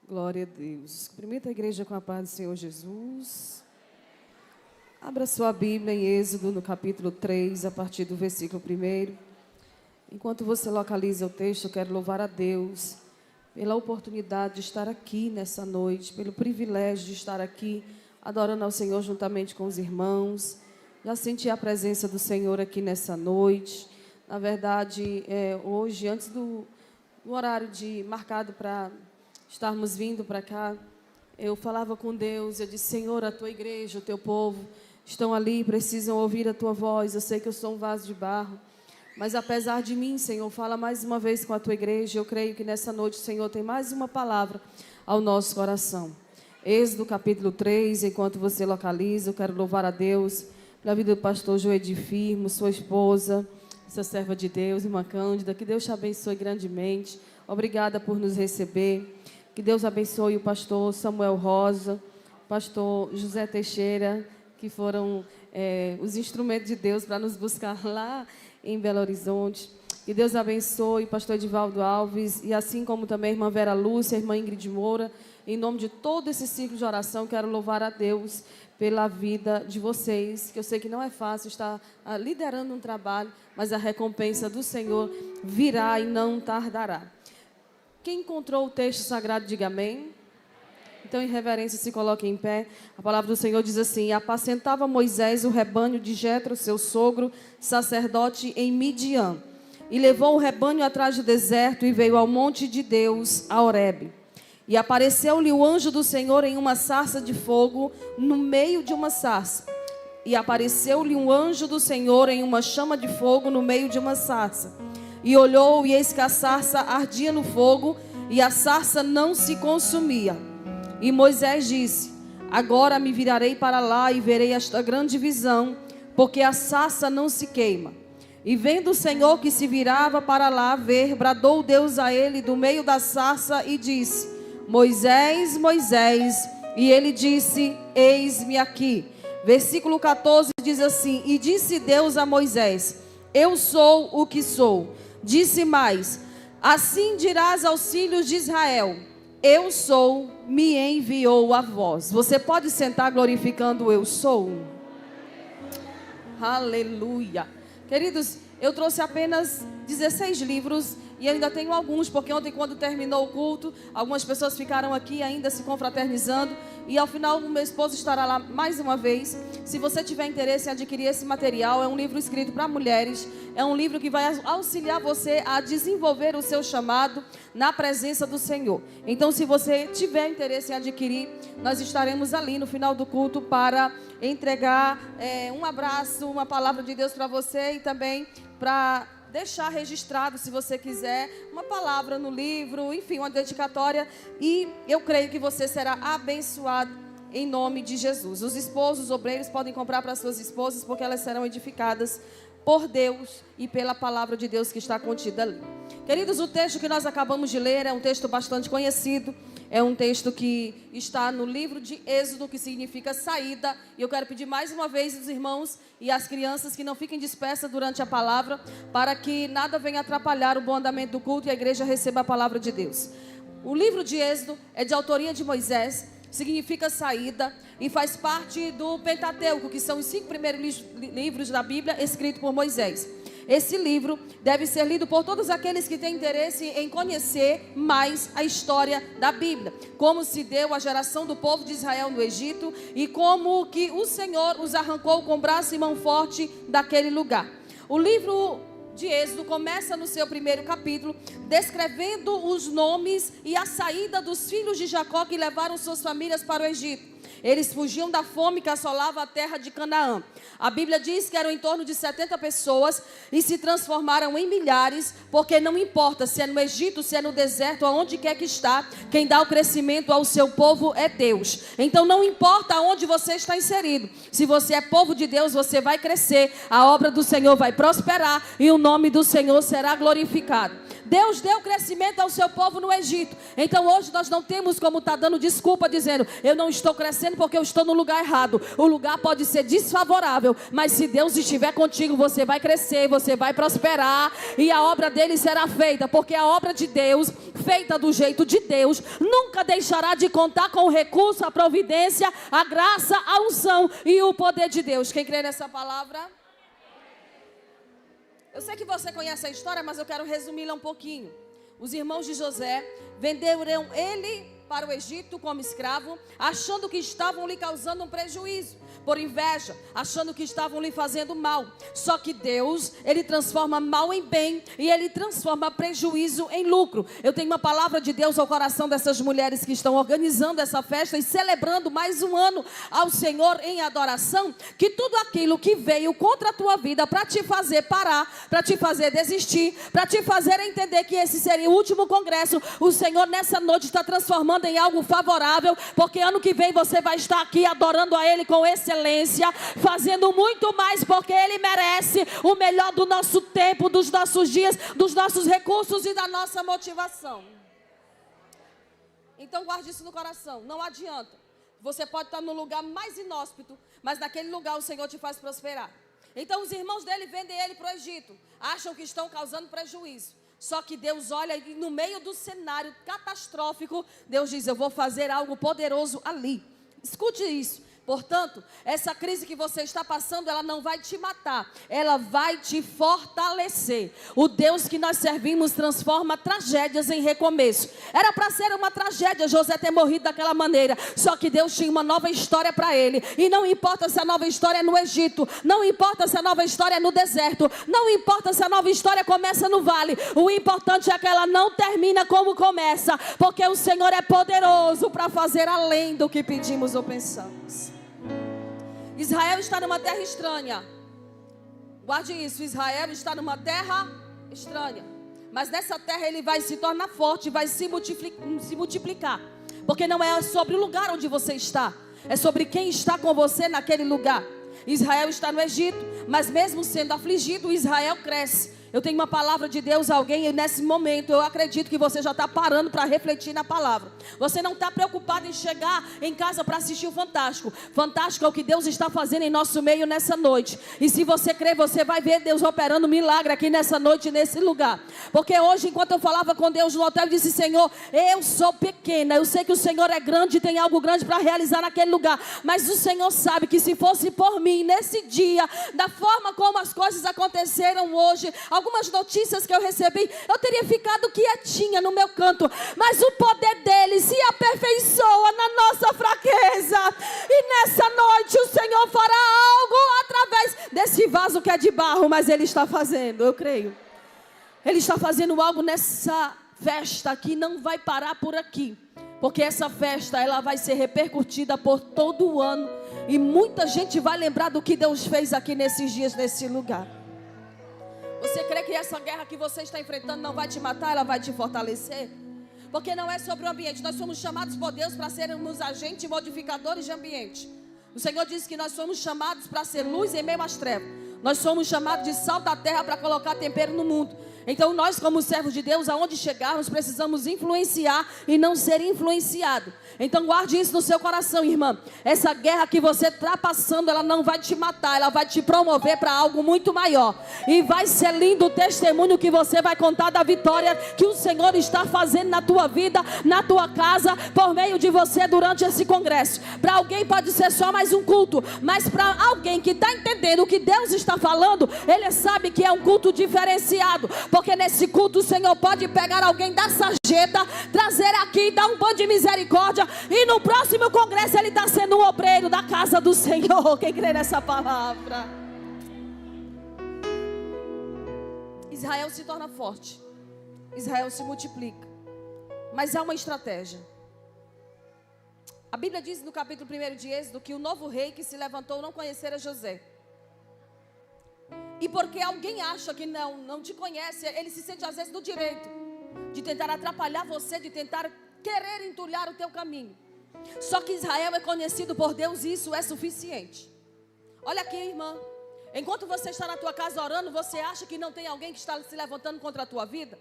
Glória a Deus. Cumprimenta a igreja com a paz do Senhor Jesus. Abra sua Bíblia em Êxodo, no capítulo 3, a partir do versículo 1. Enquanto você localiza o texto, eu quero louvar a Deus pela oportunidade de estar aqui nessa noite, pelo privilégio de estar aqui, adorando ao Senhor juntamente com os irmãos. Já senti a presença do Senhor aqui nessa noite. Na verdade, hoje, antes do horário marcado para estarmos vindo para cá, eu falava com Deus, eu disse: Senhor, a tua igreja, o teu povo estão ali, precisam ouvir a tua voz. Eu sei que eu sou um vaso de barro, mas apesar de mim, Senhor, fala mais uma vez com a tua igreja. Eu creio que nessa noite o Senhor tem mais uma palavra ao nosso coração. Êxodo capítulo 3, enquanto você localiza, eu quero louvar a Deus pela vida do pastor Joedi Firmo, sua esposa, essa serva de Deus, irmã Cândida. Que Deus te abençoe grandemente. Obrigada por nos receber. Que Deus abençoe o pastor Samuel Rosa, o pastor José Teixeira, que foram os instrumentos de Deus para nos buscar lá em Belo Horizonte. Que Deus abençoe o pastor Edivaldo Alves, e assim como também a irmã Vera Lúcia, a irmã Ingrid Moura. Em nome de todo esse ciclo de oração, quero louvar a Deus pela vida de vocês, que eu sei que não é fácil estar liderando um trabalho, mas a recompensa do Senhor virá e não tardará. Quem encontrou o texto sagrado, diga amém. Então, em reverência, se coloque em pé. A palavra do Senhor diz assim: apacentava Moisés o rebanho de Jetro, seu sogro, sacerdote em Midian, e levou o rebanho atrás do deserto e veio ao monte de Deus, a Horebe. E apareceu-lhe o anjo do Senhor em uma sarça de fogo, no meio de uma sarça. E apareceu-lhe um anjo do Senhor em uma chama de fogo, no meio de uma sarça. E olhou, e eis que a sarça ardia no fogo, e a sarça não se consumia. E Moisés disse: agora me virarei para lá e verei esta grande visão, porque a sarça não se queima. E vendo o Senhor que se virava para lá ver, bradou Deus a ele do meio da sarça e disse: Moisés, Moisés. E ele disse: eis-me aqui. Versículo 14 diz assim: e disse Deus a Moisés: eu sou o que sou. Disse mais: assim dirás aos filhos de Israel: eu sou, me enviou a vós. Você pode sentar glorificando o eu sou? Aleluia. Queridos, eu trouxe apenas 16 livros e ainda tenho alguns, porque ontem, quando terminou o culto, algumas pessoas ficaram aqui ainda se confraternizando, e ao final o meu esposo estará lá mais uma vez. Se você tiver interesse em adquirir esse material, é um livro escrito para mulheres, é um livro que vai auxiliar você a desenvolver o seu chamado na presença do Senhor. Então, se você tiver interesse em adquirir, nós estaremos ali no final do culto para entregar um abraço, uma palavra de Deus para você, e também para deixar registrado, se você quiser, uma palavra no livro, enfim, uma dedicatória. E eu creio que você será abençoado em nome de Jesus. Os esposos, os obreiros podem comprar para suas esposas, porque elas serão edificadas por Deus e pela palavra de Deus que está contida ali. Queridos, o texto que nós acabamos de ler é um texto bastante conhecido. É um texto que está no livro de Êxodo, que significa saída. E eu quero pedir mais uma vez aos irmãos e às crianças que não fiquem dispersas durante a palavra, para que nada venha atrapalhar o bom andamento do culto e a igreja receba a palavra de Deus. O livro de Êxodo é de autoria de Moisés, significa saída, e faz parte do Pentateuco, que são os 5 primeiros livros da Bíblia escritos por Moisés. Esse livro deve ser lido por todos aqueles que têm interesse em conhecer mais a história da Bíblia, como se deu a geração do povo de Israel no Egito e como que o Senhor os arrancou com braço e mão forte daquele lugar. O livro de Êxodo começa no seu primeiro capítulo descrevendo os nomes e a saída dos filhos de Jacó que levaram suas famílias para o Egito. Eles fugiam da fome que assolava a terra de Canaã. A Bíblia diz que eram em torno de 70 pessoas e se transformaram em milhares, porque não importa se é no Egito, se é no deserto, aonde quer que está, quem dá o crescimento ao seu povo é Deus. Então não importa onde você está inserido, se você é povo de Deus, você vai crescer, a obra do Senhor vai prosperar e o nome do Senhor será glorificado. Deus deu crescimento ao seu povo no Egito. Então hoje nós não temos como estar dando desculpa dizendo: eu não estou crescendo porque eu estou no lugar errado. O lugar pode ser desfavorável, mas se Deus estiver contigo, você vai crescer, você vai prosperar e a obra dele será feita, porque a obra de Deus feita do jeito de Deus, nunca deixará de contar com o recurso, a providência, a graça, a unção e o poder de Deus. Quem crê nessa palavra? Eu sei que você conhece a história, mas eu quero resumi-la um pouquinho. Os irmãos de José venderam ele para o Egito como escravo, achando que estavam lhe causando um prejuízo, por inveja, achando que estavam lhe fazendo mal. Só que Deus, Ele transforma mal em bem e Ele transforma prejuízo em lucro. Eu tenho uma palavra de Deus ao coração dessas mulheres que estão organizando essa festa e celebrando mais um ano ao Senhor em adoração, que tudo aquilo que veio contra a tua vida para te fazer parar, para te fazer desistir, para te fazer entender que esse seria o último congresso, o Senhor nessa noite está transformando em algo favorável, porque ano que vem você vai estar aqui adorando a Ele com excelência, fazendo muito mais, porque Ele merece o melhor do nosso tempo, dos nossos dias, dos nossos recursos e da nossa motivação. Então guarde isso no coração, não adianta. Você pode estar no lugar mais inóspito, mas naquele lugar o Senhor te faz prosperar. Então os irmãos dele vendem ele para o Egito, acham que estão causando prejuízo. Só que Deus olha e no meio do cenário catastrófico, Deus diz: eu vou fazer algo poderoso ali. Escute isso. Portanto, essa crise que você está passando, ela não vai te matar, ela vai te fortalecer. O Deus que nós servimos transforma tragédias em recomeço. Era para ser uma tragédia José ter morrido daquela maneira, só que Deus tinha uma nova história para ele. E não importa se a nova história é no Egito, não importa se a nova história é no deserto, não importa se a nova história começa no vale, o importante é que ela não termina como começa, porque o Senhor é poderoso para fazer além do que pedimos ou pensamos. Israel está numa terra estranha. Guarde isso, Israel está numa terra estranha. Mas nessa terra ele vai se tornar forte, vai se multiplicar. Porque não é sobre o lugar onde você está, é sobre quem está com você naquele lugar. Israel está no Egito, mas mesmo sendo afligido, Israel cresce. Eu tenho uma palavra de Deus a alguém e nesse momento eu acredito que você já está parando para refletir na palavra. Você não está preocupado em chegar em casa para assistir o Fantástico. Fantástico é o que Deus está fazendo em nosso meio nessa noite. E se você crer, você vai ver Deus operando milagre aqui nessa noite, nesse lugar. Porque hoje, enquanto eu falava com Deus no hotel, eu disse: Senhor, eu sou pequena, eu sei que o Senhor é grande e tem algo grande para realizar naquele lugar. Mas o Senhor sabe que se fosse por mim, nesse dia, da forma como as coisas aconteceram hoje, algumas notícias que eu recebi, eu teria ficado quietinha no meu canto. Mas o poder dele se aperfeiçoa na nossa fraqueza. E nessa noite o Senhor fará algo através desse vaso que é de barro, mas ele está fazendo, eu creio. Ele está fazendo algo nessa festa que não vai parar por aqui. Porque essa festa, ela vai ser repercutida por todo o ano. E muita gente vai lembrar do que Deus fez aqui nesses dias, nesse lugar. Você crê que essa guerra que você está enfrentando não vai te matar, ela vai te fortalecer? Porque não é sobre o ambiente. Nós somos chamados por Deus para sermos agentes e modificadores de ambiente. O Senhor disse que nós somos chamados para ser luz em meio às trevas. Nós somos chamados de sal da terra para colocar tempero no mundo. Então nós, como servos de Deus, aonde chegarmos, precisamos influenciar e não ser influenciado. Então guarde isso no seu coração, irmã. Essa guerra que você está passando, ela não vai te matar, ela vai te promover para algo muito maior. E vai ser lindo o testemunho que você vai contar da vitória que o Senhor está fazendo na tua vida, na tua casa, por meio de você durante esse congresso. Para alguém pode ser só mais um culto, mas para alguém que está entendendo o que Deus está falando, ele sabe que é um culto diferenciado. Porque nesse culto o Senhor pode pegar alguém da sarjeta, trazer aqui, dar um banho de misericórdia, e no próximo congresso ele está sendo um obreiro da casa do Senhor. Quem crê nessa palavra? Israel se torna forte, Israel se multiplica, mas há uma estratégia. A Bíblia diz no capítulo 1 de Êxodo que o novo rei que se levantou não conhecera José. E porque alguém acha que não te conhece, ele se sente às vezes no direito de tentar atrapalhar você, de tentar querer entulhar o teu caminho. Só que Israel é conhecido por Deus e isso é suficiente. Olha aqui, irmã. Enquanto você está na tua casa orando, você acha que não tem alguém que está se levantando contra a tua vida?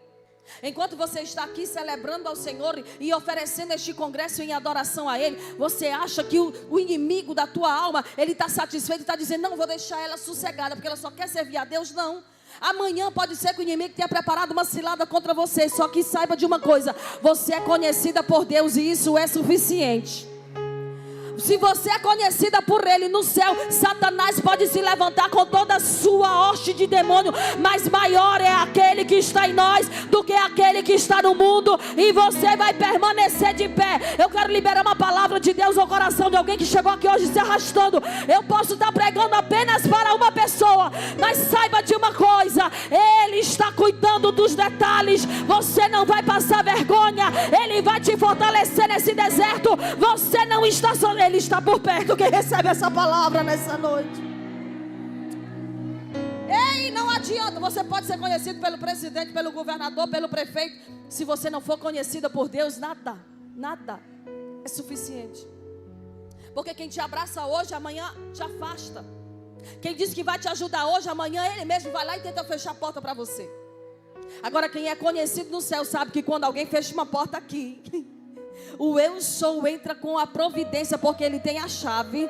Enquanto você está aqui celebrando ao Senhor e oferecendo este congresso em adoração a Ele, você acha que o inimigo da tua alma, ele está satisfeito e está dizendo: não vou deixar ela sossegada porque ela só quer servir a Deus? Não. Amanhã pode ser que o inimigo tenha preparado uma cilada contra você. Só que saiba de uma coisa: você é conhecida por Deus e isso é suficiente. Se você é conhecida por Ele no céu, Satanás pode se levantar com toda a sua hoste de demônio, mas maior é aquele que está em nós do que aquele que está no mundo, e você vai permanecer de pé. Eu quero liberar uma palavra de Deus ao coração de alguém que chegou aqui hoje se arrastando. Eu posso estar pregando apenas para uma pessoa, mas saiba de uma coisa: Ele está cuidando dos detalhes. Você não vai passar vergonha. Ele vai te fortalecer nesse deserto. Você não está só, Ele está por perto. Quem recebe essa palavra nessa noite? Ei, não adianta. Você pode ser conhecido pelo presidente, pelo governador, pelo prefeito. Se você não for conhecida por Deus, nada é suficiente. Porque quem te abraça hoje, amanhã te afasta. Quem diz que vai te ajudar hoje, amanhã ele mesmo vai lá e tenta fechar a porta para você. Agora, quem é conhecido no céu sabe que quando alguém fecha uma porta aqui, o eu sou entra com a providência, porque ele tem a chave.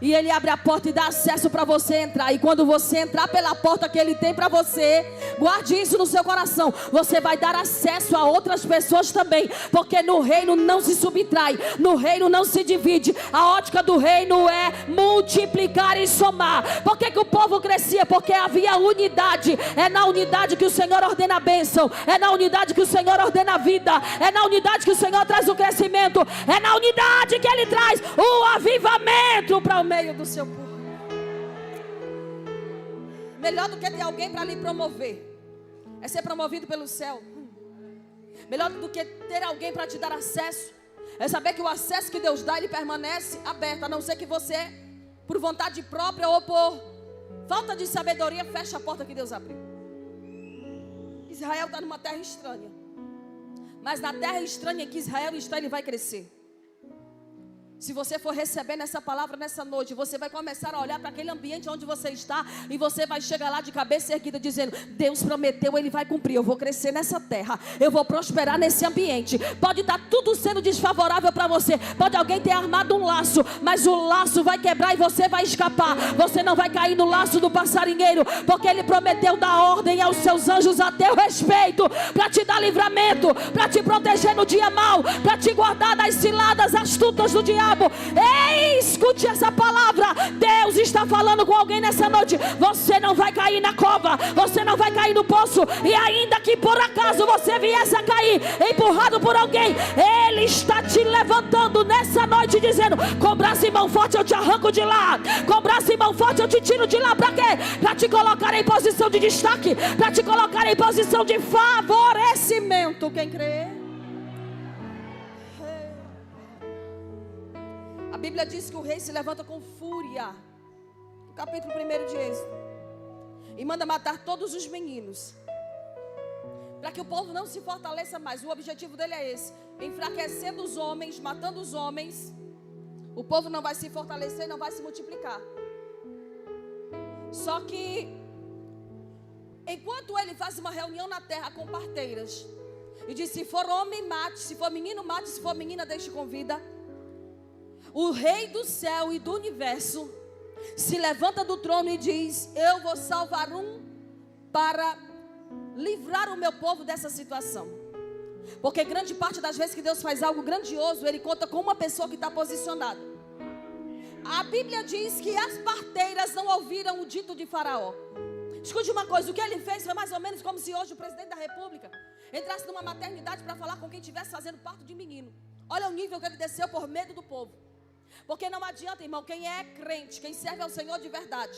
E ele abre a porta e dá acesso para você entrar. E quando você entrar pela porta que ele tem para você, guarde isso no seu coração. Você vai dar acesso a outras pessoas também. Porque no reino não se subtrai, no reino não se divide. A ótica do reino é multiplicar e somar. Por que o povo crescia? Porque havia unidade. É na unidade que o Senhor ordena a bênção. É na unidade que o Senhor ordena a vida. É na unidade que o Senhor traz o crescimento. É na unidade que Ele traz o avivamento para o meio do seu povo. Melhor do que ter alguém para lhe promover é ser promovido pelo céu. Melhor do que ter alguém para te dar acesso é saber que o acesso que Deus dá, ele permanece aberto, a não ser que você, por vontade própria ou por falta de sabedoria, feche a porta que Deus abriu. Israel está numa terra estranha, mas na terra estranha em que Israel está, ele vai crescer. Se você for recebendo essa palavra nessa noite, você vai começar a olhar para aquele ambiente onde você está, e você vai chegar lá de cabeça erguida dizendo: Deus prometeu, Ele vai cumprir. Eu vou crescer nessa terra, eu vou prosperar nesse ambiente. Pode estar tudo sendo desfavorável para você, pode alguém ter armado um laço, mas o laço vai quebrar e você vai escapar. Você não vai cair no laço do passarinheiro, porque Ele prometeu dar ordem aos seus anjos a teu respeito, para te dar livramento, para te proteger no dia mau, para te guardar das ciladas astutas do diabo. Ei, escute essa palavra. Deus está falando com alguém nessa noite. Você não vai cair na cova, você não vai cair no poço. E ainda que por acaso você viesse a cair, empurrado por alguém, Ele está te levantando nessa noite, dizendo: com braço e mão forte eu te arranco de lá. Com braço e mão forte eu te tiro de lá. Para quê? Para te colocar em posição de destaque, para te colocar em posição de favorecimento. Quem crê? A Bíblia diz que o rei se levanta com fúria, no capítulo 1 de Êxodo, e manda matar todos os meninos, para que o povo não se fortaleça mais. O objetivo dele é esse: enfraquecendo os homens, matando os homens, o povo não vai se fortalecer e não vai se multiplicar. Só que, enquanto ele faz uma reunião na terra com parteiras, e diz: se for homem, mate; se for menino, mate; se for menina, deixe com vida. O rei do céu e do universo se levanta do trono e diz: eu vou salvar um para livrar o meu povo dessa situação. Porque grande parte das vezes que Deus faz algo grandioso, Ele conta com uma pessoa que está posicionada. A Bíblia diz que as parteiras não ouviram o dito de Faraó. Escute uma coisa: o que ele fez foi mais ou menos como se hoje o presidente da república entrasse numa maternidade para falar com quem estivesse fazendo parto de menino. Olha o nível que ele desceu por medo do povo. Porque não adianta, irmão, quem é crente, quem serve ao Senhor de verdade,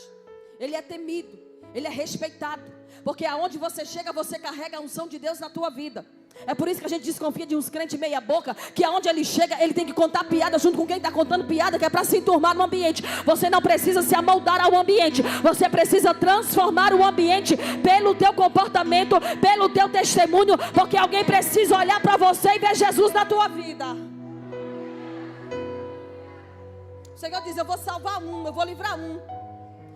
ele é temido, ele é respeitado. Porque aonde você chega, você carrega a unção de Deus na tua vida. É por isso que a gente desconfia de uns crentes meia boca, que aonde ele chega, ele tem que contar piada junto com quem está contando piada, que é para se enturmar no ambiente. Você não precisa se amoldar ao ambiente, você precisa transformar o ambiente pelo teu comportamento, pelo teu testemunho, porque alguém precisa olhar para você e ver Jesus na tua vida. O Senhor diz: eu vou salvar um, eu vou livrar um,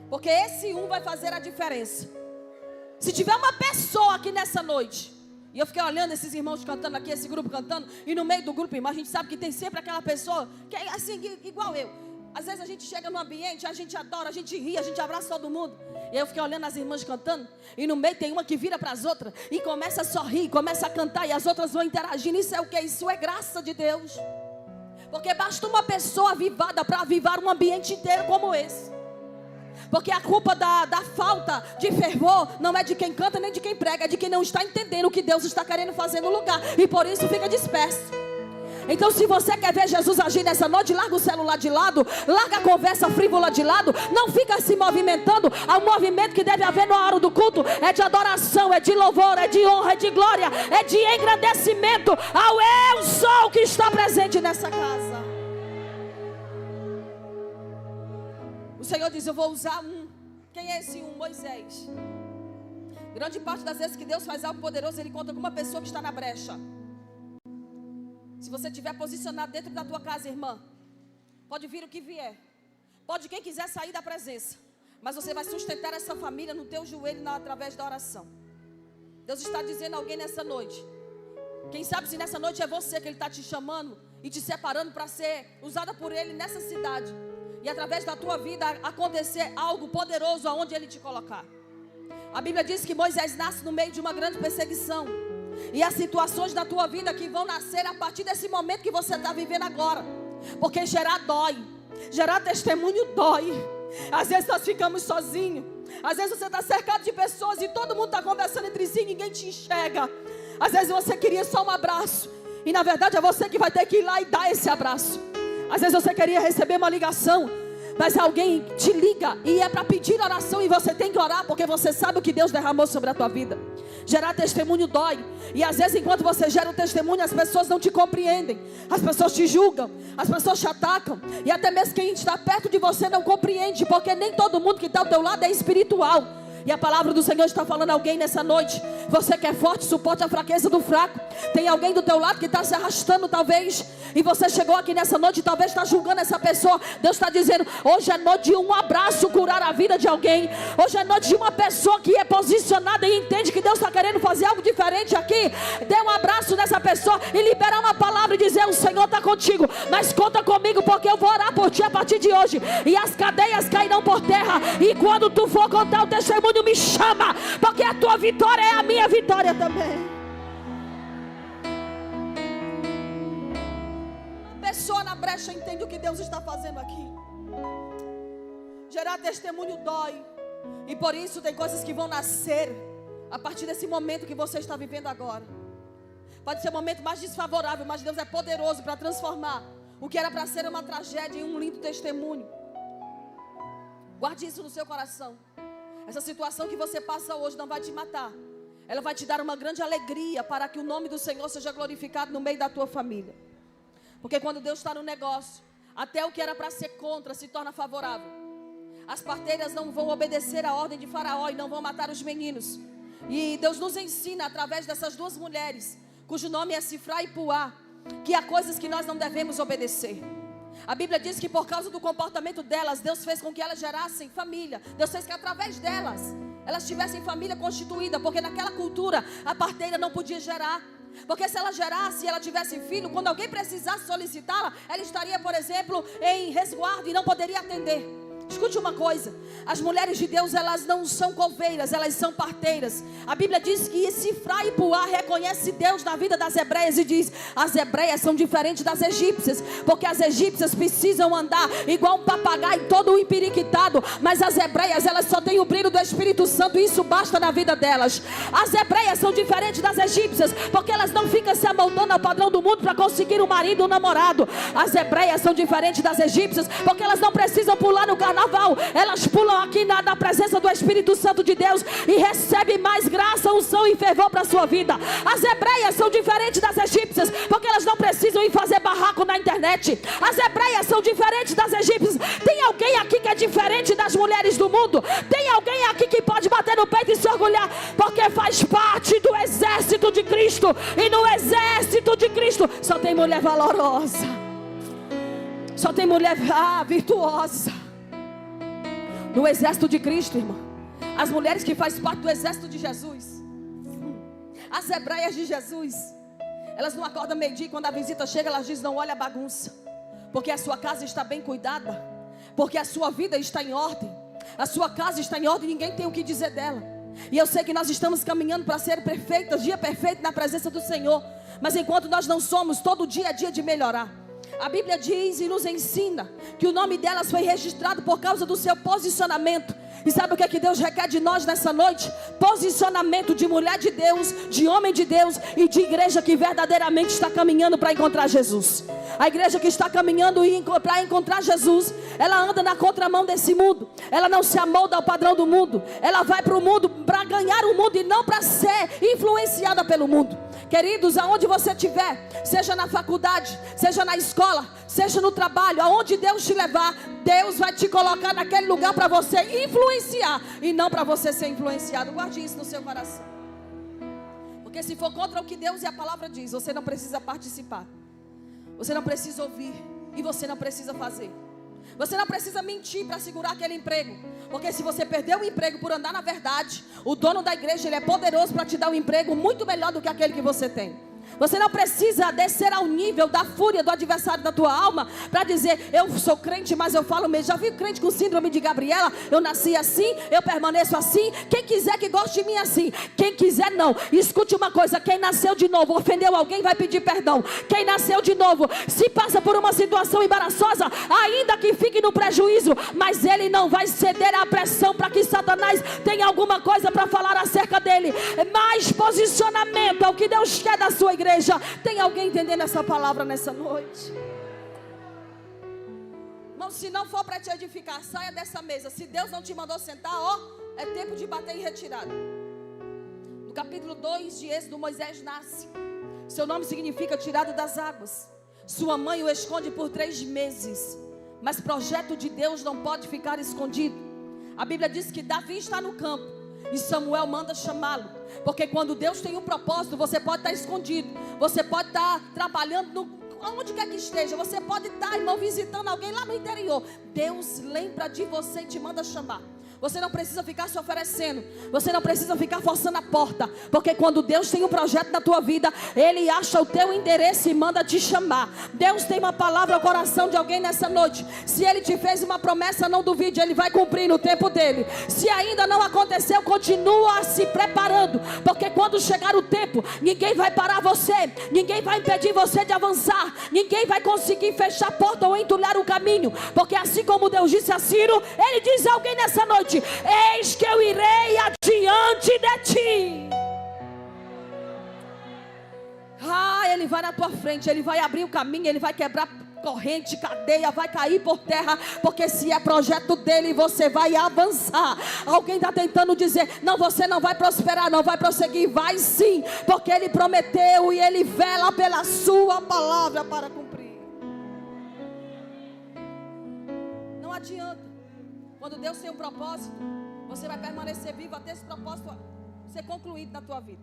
porque esse um vai fazer a diferença. Se tiver uma pessoa aqui nessa noite, e eu fiquei olhando esses irmãos cantando aqui, esse grupo cantando, e no meio do grupo, irmão, a gente sabe que tem sempre aquela pessoa que é assim, igual eu. Às vezes a gente chega no ambiente, a gente adora, a gente ri, a gente abraça todo mundo. E aí eu fiquei olhando as irmãs cantando, e no meio tem uma que vira para as outras e começa a sorrir, começa a cantar, e as outras vão interagindo. Isso é o que? Isso é graça de Deus. Porque basta uma pessoa avivada para avivar um ambiente inteiro como esse. Porque a culpa da falta de fervor não é de quem canta nem de quem prega, é de quem não está entendendo o que Deus está querendo fazer no lugar, e por isso fica disperso. Então, se você quer ver Jesus agir nessa noite, larga o celular de lado, larga a conversa frívola de lado, não fica se movimentando. Há um movimento que deve haver na hora do culto, é de adoração, é de louvor, é de honra, é de glória, é de engrandecimento ao Eu Sou que está presente nessa casa. O Senhor diz: eu vou usar um. Quem é esse um? Moisés. Grande parte das vezes que Deus faz algo poderoso, Ele conta com uma pessoa que está na brecha. Se você estiver posicionado dentro da tua casa, irmã, pode vir o que vier, pode quem quiser sair da presença, mas você vai sustentar essa família no teu joelho através da oração. Deus está dizendo a alguém nessa noite. Quem sabe se nessa noite é você que Ele está te chamando e te separando para ser usada por Ele nessa cidade, e através da tua vida acontecer algo poderoso aonde Ele te colocar. A Bíblia diz que Moisés nasce no meio de uma grande perseguição. E há situações da tua vida que vão nascer a partir desse momento que você está vivendo agora. Porque gerar dói, gerar testemunho dói. Às vezes nós ficamos sozinhos, às vezes você está cercado de pessoas e todo mundo está conversando entre si e ninguém te enxerga. Às vezes você queria só um abraço, e na verdade é você que vai ter que ir lá e dar esse abraço. Às vezes você queria receber uma ligação, mas alguém te liga e é para pedir oração, e você tem que orar porque você sabe o que Deus derramou sobre a tua vida. Gerar testemunho dói. E às vezes enquanto você gera um testemunho, as pessoas não te compreendem, as pessoas te julgam, as pessoas te atacam, e até mesmo quem está perto de você não compreende, porque nem todo mundo que está ao teu lado é espiritual. E a palavra do Senhor está falando a alguém nessa noite. Você que é forte, suporte a fraqueza do fraco. Tem alguém do teu lado que está se arrastando talvez, e você chegou aqui nessa noite e talvez está julgando essa pessoa. Deus está dizendo: hoje é noite de um abraço curar a vida de alguém. Hoje é noite de uma pessoa que é posicionada e entende que Deus está querendo fazer algo diferente aqui. Dê um abraço nessa pessoa e liberar uma palavra e dizer: o Senhor está contigo, mas conta comigo, porque eu vou orar por ti a partir de hoje, e as cadeias cairão por terra. E quando tu for contar o testemunho, me chama, porque a tua vitória é a minha vitória também. Uma pessoa na brecha entende o que Deus está fazendo aqui. Gerar testemunho dói, e por isso tem coisas que vão nascer a partir desse momento que você está vivendo agora. Pode ser o momento mais desfavorável, mas Deus é poderoso para transformar o que era para ser uma tragédia em um lindo testemunho. Guarde isso no seu coração. Essa situação que você passa hoje não vai te matar, ela vai te dar uma grande alegria para que o nome do Senhor seja glorificado no meio da tua família. Porque quando Deus está no negócio, até o que era para ser contra se torna favorável. As parteiras não vão obedecer a ordem de Faraó e não vão matar os meninos. E Deus nos ensina através dessas duas mulheres, cujo nome é Sifra e Puá, que há coisas que nós não devemos obedecer. A Bíblia diz que por causa do comportamento delas, Deus fez com que elas gerassem família. Deus fez que através delas, elas tivessem família constituída. Porque naquela cultura, a parteira não podia gerar. Porque se ela gerasse e ela tivesse filho, quando alguém precisasse solicitá-la, ela estaria, por exemplo, em resguardo e não poderia atender. Escute uma coisa: as mulheres de Deus, elas não são coveiras, elas são parteiras. A Bíblia diz que Sifra e Puá reconhece Deus na vida das hebreias e diz: as hebreias são diferentes das egípcias, porque as egípcias precisam andar igual um papagaio todo empiriquitado, mas as hebreias, elas só têm o brilho do Espírito Santo, e isso basta na vida delas. As hebreias são diferentes das egípcias, porque elas não ficam se amoldando ao padrão do mundo para conseguir um marido ou um namorado. As hebreias são diferentes das egípcias, porque elas não precisam pular no carnaval, elas pulam aqui na presença do Espírito Santo de Deus e recebem mais graça, unção e fervor para a sua vida. As hebreias são diferentes das egípcias, porque elas não precisam ir fazer barraco na internet. As hebreias são diferentes das egípcias. Tem alguém aqui que é diferente das mulheres do mundo? Tem alguém aqui que pode bater no peito e se orgulhar, porque faz parte do exército de Cristo, e no exército de Cristo só tem mulher valorosa, só tem mulher virtuosa. No exército de Cristo, irmão, as mulheres que fazem parte do exército de Jesus, as hebreias de Jesus, elas não acordam meio-dia e quando a visita chega, elas dizem: não olha a bagunça, porque a sua casa está bem cuidada. porque a sua vida está em ordem, a sua casa está em ordem, ninguém tem o que dizer dela. E eu sei que nós estamos caminhando para ser perfeitas, dia perfeito na presença do Senhor. Mas enquanto nós não somos, todo dia é dia de melhorar. A Bíblia diz e nos ensina que o nome delas foi registrado por causa do seu posicionamento. E sabe o que é que Deus requer de nós nessa noite? Posicionamento de mulher de Deus, de homem de Deus e de igreja que verdadeiramente está caminhando para encontrar Jesus. A igreja que está caminhando para encontrar Jesus, ela anda na contramão desse mundo. Ela não se amolda ao padrão do mundo. Ela vai para o mundo para ganhar o mundo e não para ser influenciada pelo mundo. Queridos, aonde você estiver, seja na faculdade, seja na escola, seja no trabalho, aonde Deus te levar, Deus vai te colocar naquele lugar para você influenciar e não para você ser influenciado. Guarde isso no seu coração. Porque se for contra o que Deus e a palavra diz, você não precisa participar, você não precisa ouvir e você não precisa fazer. Você não precisa mentir para segurar aquele emprego, porque se você perder o emprego por andar na verdade, o dono da igreja, ele é poderoso para te dar um emprego muito melhor do que aquele que você tem. Você não precisa descer ao nível da fúria do adversário da tua alma para dizer, eu sou crente, mas eu falo mesmo. Já vi crente com síndrome de Gabriela? Eu nasci assim, eu permaneço assim. Quem quiser que goste de mim assim, quem quiser não. Escute uma coisa, quem nasceu de novo, ofendeu alguém, vai pedir perdão. Quem nasceu de novo, se passa por uma situação embaraçosa, ainda que fique no prejuízo, mas ele não vai ceder à pressão para que Satanás tenha alguma coisa para falar acerca dele. Mais posicionamento é o que Deus quer da sua igreja. Tem alguém entendendo essa palavra nessa noite? Irmão, se não for para te edificar, saia dessa mesa. Se Deus não te mandou sentar, ó, é tempo de bater em retirada. No capítulo 2 de Êxodo, Moisés nasce. Seu nome significa tirado das águas. Sua mãe o esconde por 3 meses. Mas projeto de Deus não pode ficar escondido. A Bíblia diz que Davi está no campo e Samuel manda chamá-lo. Porque quando Deus tem um propósito, você pode estar escondido, você pode estar trabalhando onde quer que esteja, você pode estar, irmão, visitando alguém lá no interior. Deus lembra de você e te manda chamar. Você não precisa ficar se oferecendo, você não precisa ficar forçando a porta, porque quando Deus tem um projeto na tua vida, Ele acha o teu endereço e manda te chamar. Deus tem uma palavra ao coração de alguém nessa noite. Se Ele te fez uma promessa, não duvide, Ele vai cumprir no tempo dele. Se ainda não aconteceu, continua se preparando, porque quando chegar o tempo, ninguém vai parar você, ninguém vai impedir você de avançar, ninguém vai conseguir fechar a porta ou entulhar o caminho, porque assim como Deus disse a Ciro, Ele diz a alguém nessa noite: eis que eu irei adiante de ti. Ele vai na tua frente, Ele vai abrir o caminho, Ele vai quebrar corrente, cadeia, vai cair por terra, porque se é projeto dele, você vai avançar. Alguém está tentando dizer, não, você não vai prosperar, não vai prosseguir. Vai sim, porque Ele prometeu e Ele vela pela sua palavra para cumprir. Não adianta. Quando Deus tem um propósito, você vai permanecer vivo até esse propósito ser concluído na tua vida.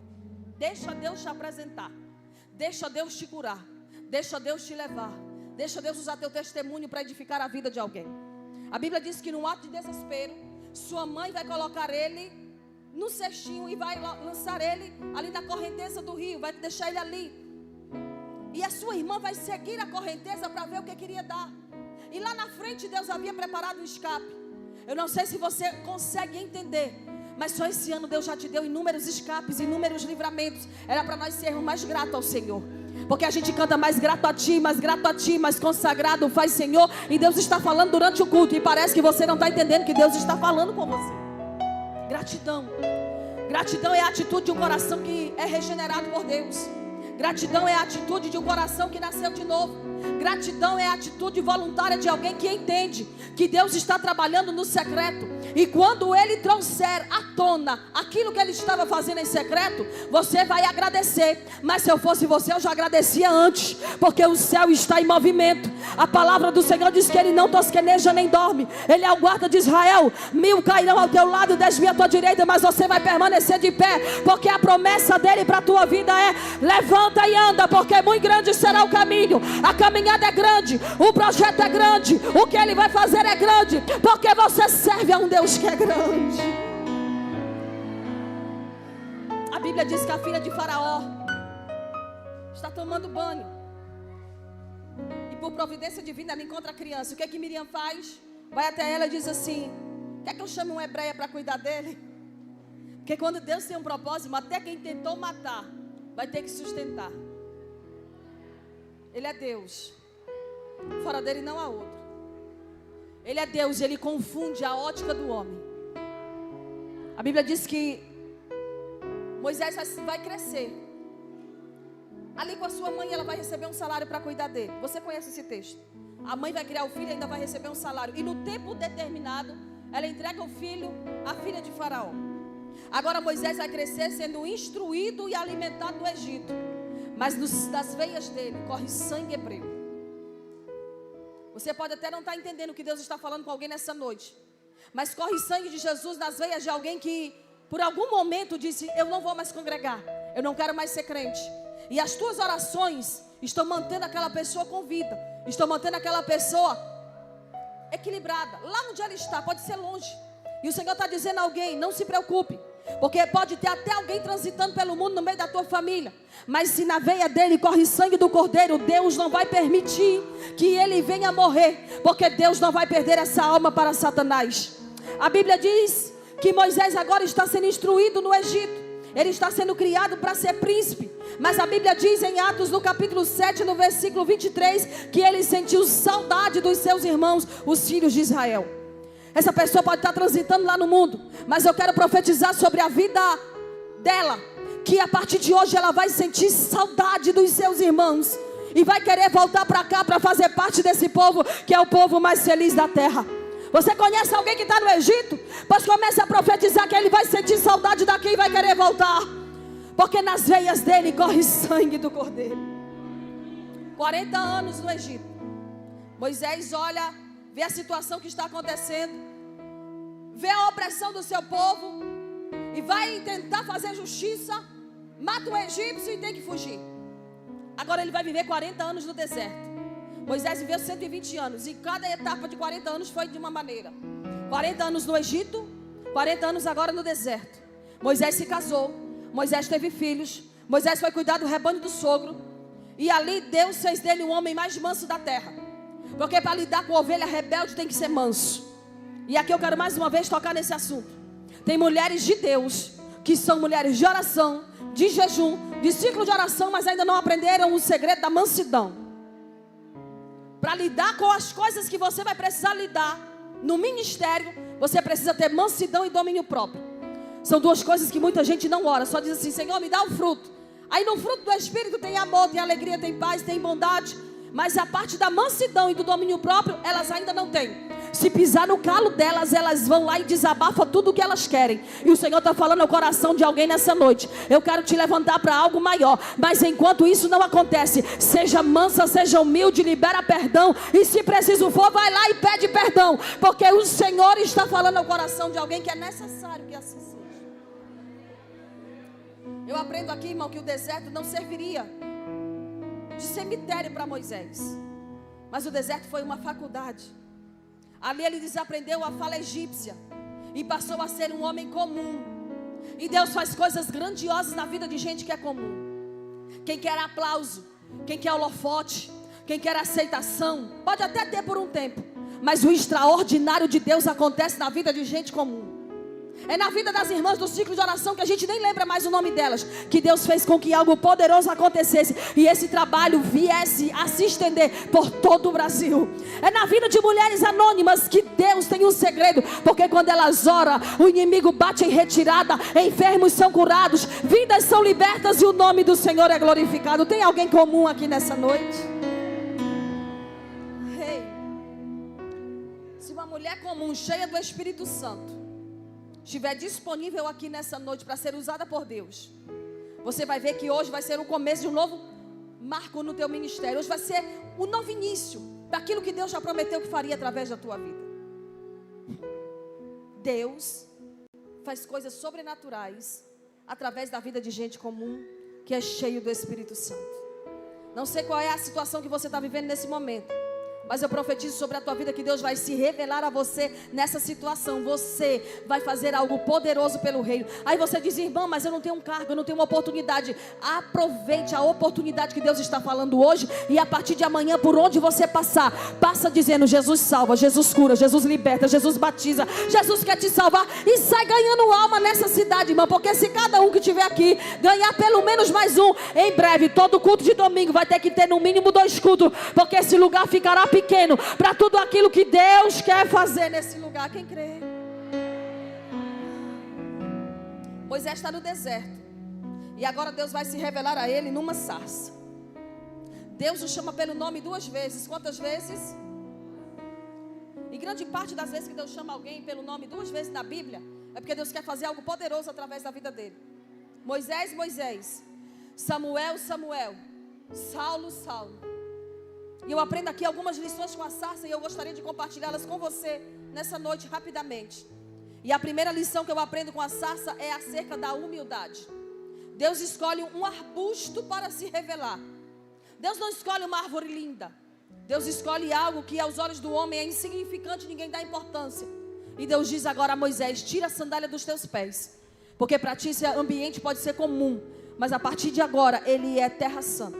Deixa Deus te apresentar, deixa Deus te curar, deixa Deus te levar, deixa Deus usar teu testemunho para edificar a vida de alguém. A Bíblia diz que num ato de desespero, sua mãe vai colocar ele no cestinho e vai lançar ele ali na correnteza do rio, vai deixar ele ali. E a sua irmã vai seguir a correnteza para ver o que queria dar. E lá na frente Deus havia preparado um escape. Eu não sei se você consegue entender, mas só esse ano Deus já te deu inúmeros escapes, inúmeros livramentos. Era para nós sermos mais gratos ao Senhor, porque a gente canta mais grato a Ti, mais consagrado faz Senhor. E Deus está falando durante o culto, e parece que você não está entendendo que Deus está falando com você. Gratidão. Gratidão é a atitude de um coração que é regenerado por Deus. Gratidão é a atitude de um coração que nasceu de novo. Gratidão é a atitude voluntária de alguém que entende que Deus está trabalhando no secreto. E quando Ele trouxer à tona aquilo que Ele estava fazendo em secreto, você vai agradecer. Mas se eu fosse você, eu já agradecia antes, porque o céu está em movimento. A palavra do Senhor diz que Ele não tosqueneja nem dorme. Ele é o guarda de Israel. 1000 cairão ao teu lado, 10.000 à tua direita, mas você vai permanecer de pé, porque a promessa dele para a tua vida é: levanta e anda, porque muito grande será o caminho. A caminhada é grande, o projeto é grande, o que Ele vai fazer é grande, porque você serve a um Deus que é grande. A Bíblia diz que a filha de Faraó está tomando banho, e por providência divina ela encontra a criança. O que é que Miriam faz? vai até ela e diz assim: quer que eu chame uma hebreia para cuidar dele? Porque quando Deus tem um propósito, até quem tentou matar vai ter que sustentar. Ele é Deus. Fora dele não há outro. Ele é Deus, ele confunde a ótica do homem. A Bíblia diz que Moisés vai crescer. Ali com a sua mãe, ela vai receber um salário para cuidar dele. Você conhece esse texto? A mãe vai criar o filho e ainda vai receber um salário. E no tempo determinado, ela entrega o filho à filha de Faraó. Agora Moisés vai crescer sendo instruído e alimentado no Egito. Mas das veias dele corre sangue hebreu. Você pode até não estar entendendo o que Deus está falando com alguém nessa noite. Mas corre sangue de Jesus nas veias de alguém que por algum momento disse: eu não vou mais congregar, eu não quero mais ser crente. E as tuas orações estão mantendo aquela pessoa com vida, estão mantendo aquela pessoa equilibrada. Lá onde ela está, pode ser longe. E o Senhor está dizendo a alguém: não se preocupe, porque pode ter até alguém transitando pelo mundo no meio da tua família, mas se na veia dele corre sangue do Cordeiro, Deus não vai permitir que ele venha morrer, porque Deus não vai perder essa alma para Satanás. A Bíblia diz que Moisés agora está sendo instruído no Egito. Ele está sendo criado para ser príncipe. Mas a Bíblia diz em Atos no capítulo 7, no versículo 23, que ele sentiu saudade dos seus irmãos, os filhos de Israel. Essa pessoa pode estar transitando lá no mundo, mas eu quero profetizar sobre a vida dela, que a partir de hoje ela vai sentir saudade dos seus irmãos e vai querer voltar para cá para fazer parte desse povo, que é o povo mais feliz da terra. Você conhece alguém que está no Egito? Pois comece a profetizar que ele vai sentir saudade daqui e vai querer voltar, porque nas veias dele corre sangue do Cordeiro. 40 anos no Egito. Moisés olha, vê a situação que está acontecendo, vê a opressão do seu povo e vai tentar fazer justiça. Mata um egípcio e tem que fugir. Agora ele vai viver 40 anos no deserto. Moisés viveu 120 anos e cada etapa de 40 anos foi de uma maneira. 40 anos no Egito, 40 anos agora no deserto. Moisés se casou, Moisés teve filhos, Moisés foi cuidar do rebanho do sogro. E ali Deus fez dele o homem mais manso da terra. Porque para lidar com ovelha rebelde tem que ser manso. E aqui eu quero mais uma vez tocar nesse assunto. Tem mulheres de Deus que são mulheres de oração, de jejum, de ciclo de oração, mas ainda não aprenderam o segredo da mansidão. Para lidar com as coisas que você vai precisar lidar no ministério, você precisa ter mansidão e domínio próprio. São duas coisas que muita gente não ora, só diz assim: Senhor, me dá o fruto. Aí no fruto do Espírito tem amor, tem alegria, tem paz, tem bondade. Mas a parte da mansidão e do domínio próprio, elas ainda não têm. Se pisar no calo delas, elas vão lá e desabafam tudo o que elas querem. E o Senhor está falando ao coração de alguém nessa noite: eu quero te levantar para algo maior. Mas enquanto isso não acontece, seja mansa, seja humilde, libera perdão. E se preciso for, vai lá e pede perdão. Porque o Senhor está falando ao coração de alguém que é necessário que assim seja. Eu aprendo aqui, irmão, que o deserto não serviria de cemitério para Moisés, mas o deserto foi uma faculdade. Ali ele desaprendeu a fala egípcia e passou a ser um homem comum. E Deus faz coisas grandiosas na vida de gente que é comum. Quem quer aplauso, quem quer holofote, quem quer aceitação, pode até ter por um tempo, mas o extraordinário de Deus acontece na vida de gente comum. É na vida das irmãs do ciclo de oração, que a gente nem lembra mais o nome delas, que Deus fez com que algo poderoso acontecesse e esse trabalho viesse a se estender por todo o Brasil. É na vida de mulheres anônimas que Deus tem um segredo, porque quando elas oram, o inimigo bate em retirada, enfermos são curados, vidas são libertas e o nome do Senhor é glorificado. Tem alguém comum aqui nessa noite? Hey. Se uma mulher comum, cheia do Espírito Santo, estiver disponível aqui nessa noite para ser usada por Deus, você vai ver que hoje vai ser o começo de um novo marco no teu ministério. Hoje vai ser o novo início daquilo que Deus já prometeu que faria através da tua vida. Deus faz coisas sobrenaturais através da vida de gente comum que é cheio do Espírito Santo. Não sei qual é a situação que você está vivendo nesse momento. Mas eu profetizo sobre a tua vida que Deus vai se revelar a você nessa situação. Você vai fazer algo poderoso pelo reino. Aí você diz: irmã, mas eu não tenho um cargo, eu não tenho uma oportunidade. Aproveite a oportunidade que Deus está falando hoje. E a partir de amanhã, por onde você passar, passa dizendo: Jesus salva, Jesus cura, Jesus liberta, Jesus batiza, Jesus quer te salvar. E sai ganhando alma nessa cidade, irmã. Porque se cada um que estiver aqui ganhar pelo menos mais um, em breve, todo culto de domingo vai ter que ter no mínimo 2 cultos. Porque esse lugar ficará pequeno para tudo aquilo que Deus quer fazer nesse lugar. Quem crê? Moisés está no deserto e agora Deus vai se revelar a ele numa sarça. Deus o chama pelo nome 2 vezes. Quantas vezes? E grande parte das vezes que Deus chama alguém pelo nome 2 vezes na Bíblia é porque Deus quer fazer algo poderoso através da vida dele. Moisés, Moisés. Samuel, Samuel. Saulo, Saulo. E eu aprendo aqui algumas lições com a sarça e eu gostaria de compartilhá-las com você nessa noite rapidamente. E a primeira lição que eu aprendo com a sarça é acerca da humildade. Deus escolhe um arbusto para se revelar. Deus não escolhe uma árvore linda. Deus escolhe algo que aos olhos do homem é insignificante, ninguém dá importância. E Deus diz agora a Moisés: tira a sandália dos teus pés. Porque para ti esse ambiente pode ser comum, mas a partir de agora ele é terra santa.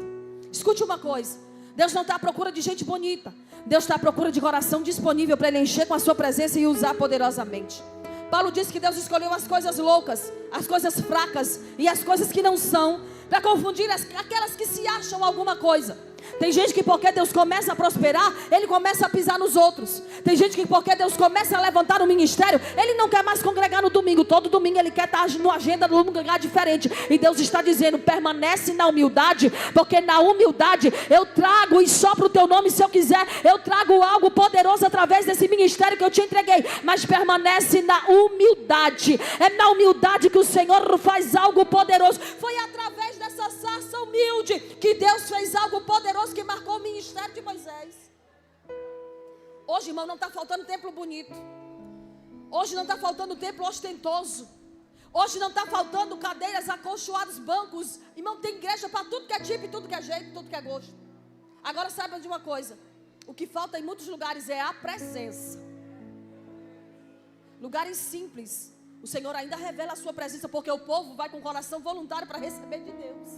Escute uma coisa. Deus não está à procura de gente bonita. Deus está à procura de coração disponível para Ele encher com a sua presença e usar poderosamente. Paulo disse que Deus escolheu as coisas loucas, as coisas fracas e as coisas que não são, para confundir aquelas que se acham alguma coisa. Tem gente que porque Deus começa a prosperar, ele começa a pisar nos outros. Tem gente que porque Deus começa a levantar um ministério, ele não quer mais congregar no domingo. Todo domingo ele quer estar no agenda num lugar diferente. E Deus está dizendo: permanece na humildade, porque na humildade eu trago e sopro o teu nome. Se eu quiser, eu trago algo poderoso através desse ministério que eu te entreguei. Mas permanece na humildade. É na humildade que o Senhor faz algo poderoso. Foi através dessa sarça humilde que Deus fez algo poderoso que marcou o ministério de Moisés. Hoje, irmão, não está faltando templo bonito. Hoje não está faltando templo ostentoso. Hoje não está faltando cadeiras acolchoadas, bancos. Irmão, tem igreja para tudo que é tipo, tudo que é jeito, tudo que é gosto. Agora saiba de uma coisa: o que falta em muitos lugares é a presença. Lugares simples, o Senhor ainda revela a sua presença, porque o povo vai com o coração voluntário para receber de Deus.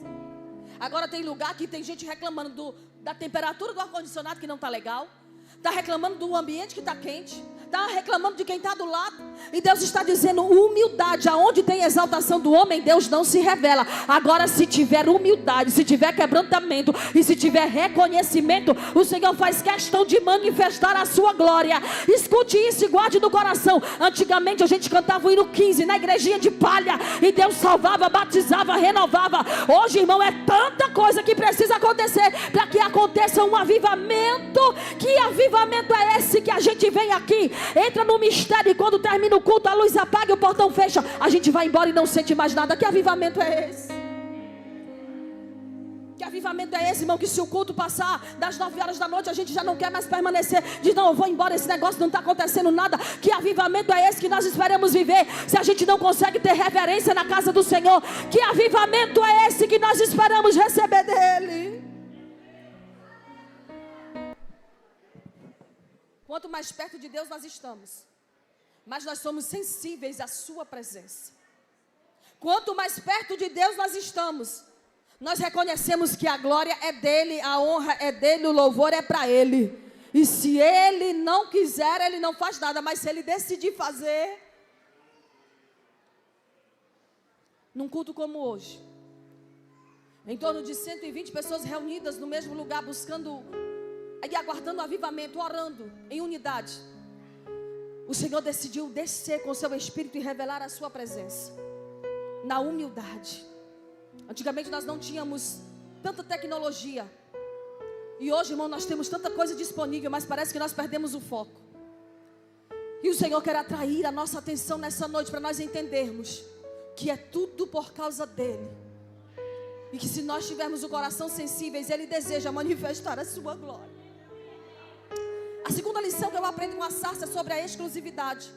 Agora tem lugar que tem gente reclamando da temperatura do ar-condicionado que não está legal. Está reclamando do ambiente que está quente. Está reclamando de quem está do lado. E Deus está dizendo: humildade. Aonde tem exaltação do homem, Deus não se revela. Agora, se tiver humildade, se tiver quebrantamento e se tiver reconhecimento, o Senhor faz questão de manifestar a sua glória. Escute isso e guarde no coração. Antigamente a gente cantava o hino 15 na igrejinha de palha, e Deus salvava, batizava, renovava. Hoje, irmão, é tanta coisa que precisa acontecer para que aconteça um avivamento. Que avivamento é esse que a gente vem aqui, entra no mistério, e quando termina o culto a luz apaga e o portão fecha, a gente vai embora e não sente mais nada? Que avivamento é esse? Que avivamento é esse, irmão? Que se o culto passar das 9 horas da noite, a gente já não quer mais permanecer. Diz: não, eu vou embora, esse negócio não está acontecendo nada. Que avivamento é esse que nós esperamos viver, se a gente não consegue ter reverência na casa do Senhor? Que avivamento é esse que nós esperamos receber dele? Quanto mais perto de Deus nós estamos, mais nós somos sensíveis à sua presença. Quanto mais perto de Deus nós estamos, nós reconhecemos que a glória é dele, a honra é dele, o louvor é para ele. E se ele não quiser, ele não faz nada. Mas se ele decidir fazer, num culto como hoje, em torno de 120 pessoas reunidas no mesmo lugar, buscando e aguardando o avivamento, orando em unidade, o Senhor decidiu descer com o seu Espírito e revelar a sua presença na humildade. Antigamente nós não tínhamos tanta tecnologia, e hoje, irmão, nós temos tanta coisa disponível, mas parece que nós perdemos o foco. E o Senhor quer atrair a nossa atenção nessa noite, para nós entendermos que é tudo por causa dele, e que se nós tivermos o coração sensíveis, ele deseja manifestar a sua glória. A segunda lição que eu aprendo com a sarça é sobre a exclusividade.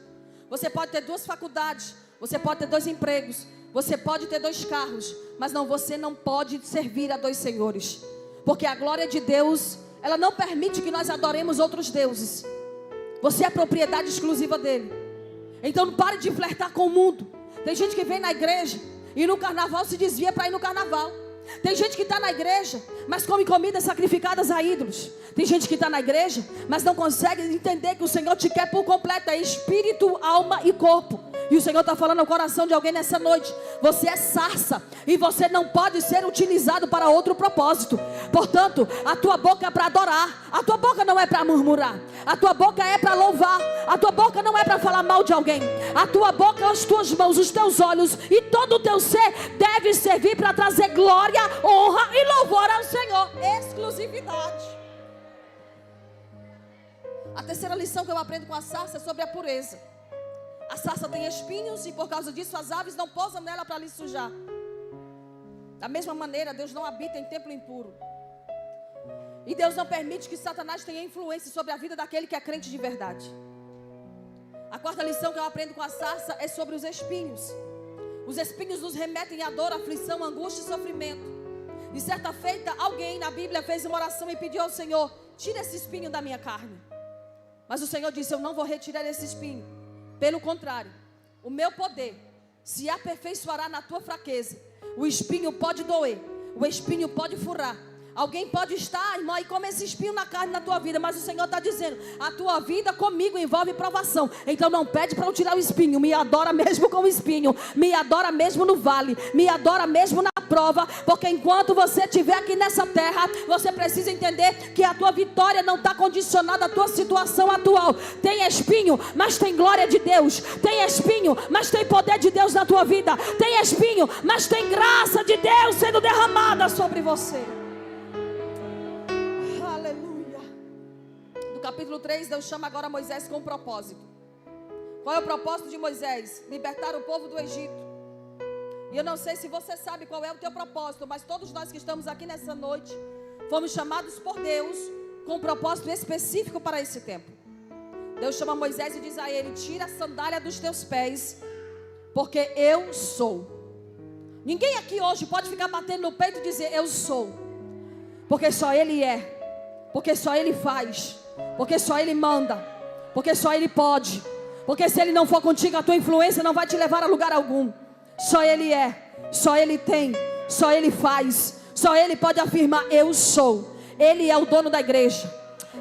Você pode ter 2 faculdades, você pode ter 2 empregos, você pode ter 2 carros, mas você não pode servir a 2 senhores. Porque a glória de Deus ela não permite que nós adoremos outros deuses. Você é propriedade exclusiva dele. Então não pare de flertar com o mundo. Tem gente que vem na igreja e no carnaval se desvia para ir no carnaval. Tem gente que está na igreja, mas come comidas sacrificadas a ídolos. Tem gente que está na igreja, mas não consegue entender que o Senhor te quer por completo. É espírito, alma e corpo. E o Senhor está falando ao coração de alguém nessa noite. Você é sarça e você não pode ser utilizado para outro propósito. Portanto, a tua boca é para adorar. A tua boca não é para murmurar. A tua boca é para louvar. A tua boca não é para falar mal de alguém. A tua boca, as tuas mãos, os teus olhos e todo o teu ser deve servir para trazer glória, honra e louvor ao Senhor. Exclusividade. A terceira lição que eu aprendo com a sarça é sobre a pureza. A sarça tem espinhos e por causa disso as aves não pousam nela para lhe sujar. Da mesma maneira, Deus não habita em templo impuro. E Deus não permite que Satanás tenha influência sobre a vida daquele que é crente de verdade. A quarta lição que eu aprendo com a sarça é sobre os espinhos. Os espinhos nos remetem à dor, aflição, angústia e sofrimento. E certa feita, alguém na Bíblia fez uma oração e pediu ao Senhor: tira esse espinho da minha carne. Mas o Senhor disse: eu não vou retirar esse espinho. Pelo contrário, o meu poder se aperfeiçoará na tua fraqueza. O espinho pode doer, o espinho pode furar. Alguém pode estar, irmão, e come esse espinho na carne na tua vida, mas o Senhor está dizendo: a tua vida comigo envolve provação. Então não pede para eu tirar o espinho. Me adora mesmo com o espinho. Me adora mesmo no vale. Me adora mesmo na prova. Porque enquanto você estiver aqui nessa terra, você precisa entender que a tua vitória não está condicionada à tua situação atual. Tem espinho, mas tem glória de Deus. Tem espinho, mas tem poder de Deus na tua vida. Tem espinho, mas tem graça de Deus sendo derramada sobre você. No capítulo 3, Deus chama agora Moisés com um propósito. Qual é o propósito de Moisés? Libertar o povo do Egito. E eu não sei se você sabe qual é o teu propósito, mas todos nós que estamos aqui nessa noite fomos chamados por Deus com um propósito específico para esse tempo. Deus chama Moisés e diz a ele: tira a sandália dos teus pés, porque eu sou. Ninguém aqui hoje pode ficar batendo no peito e dizer eu sou, porque só Ele é, porque só Ele faz, porque só Ele manda, porque só Ele pode, porque se Ele não for contigo, a tua influência não vai te levar a lugar algum. Só Ele é, só Ele tem, só Ele faz, só Ele pode afirmar eu sou. Ele é o dono da igreja,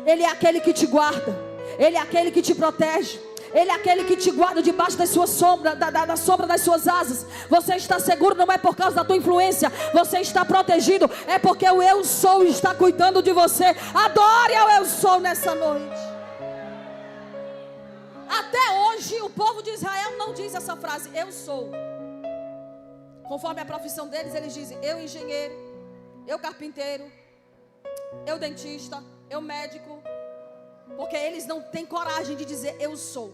Ele é aquele que te guarda, Ele é aquele que te protege, Ele é aquele que te guarda debaixo da sua sombra, da sombra das suas asas. Você está seguro, não é por causa da tua influência. Você está protegido, é porque o eu sou está cuidando de você. Adore ao eu sou nessa noite. Até hoje o povo de Israel não diz essa frase, eu sou. Conforme a profissão deles, eles dizem eu engenheiro, eu carpinteiro, eu dentista, eu médico. Porque eles não têm coragem de dizer eu sou.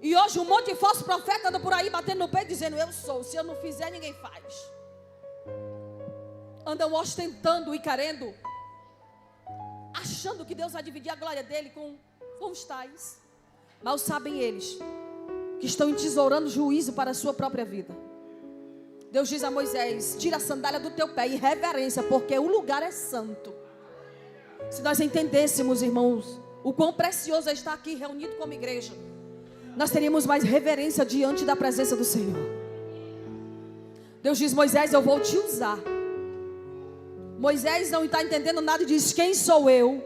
E hoje um monte de falso profeta anda por aí batendo no peito dizendo eu sou. Se eu não fizer, ninguém faz. Andam ostentando e querendo, achando que Deus vai dividir a glória dele com os tais. Mal sabem eles que estão entesourando juízo para a sua própria vida. Deus diz a Moisés: tira a sandália do teu pé em reverência, porque o lugar é santo. Se nós entendêssemos, irmãos, o quão precioso é estar aqui reunido como igreja, nós teríamos mais reverência diante da presença do Senhor. Deus diz: Moisés, eu vou te usar. Moisés não está entendendo nada e diz: quem sou eu?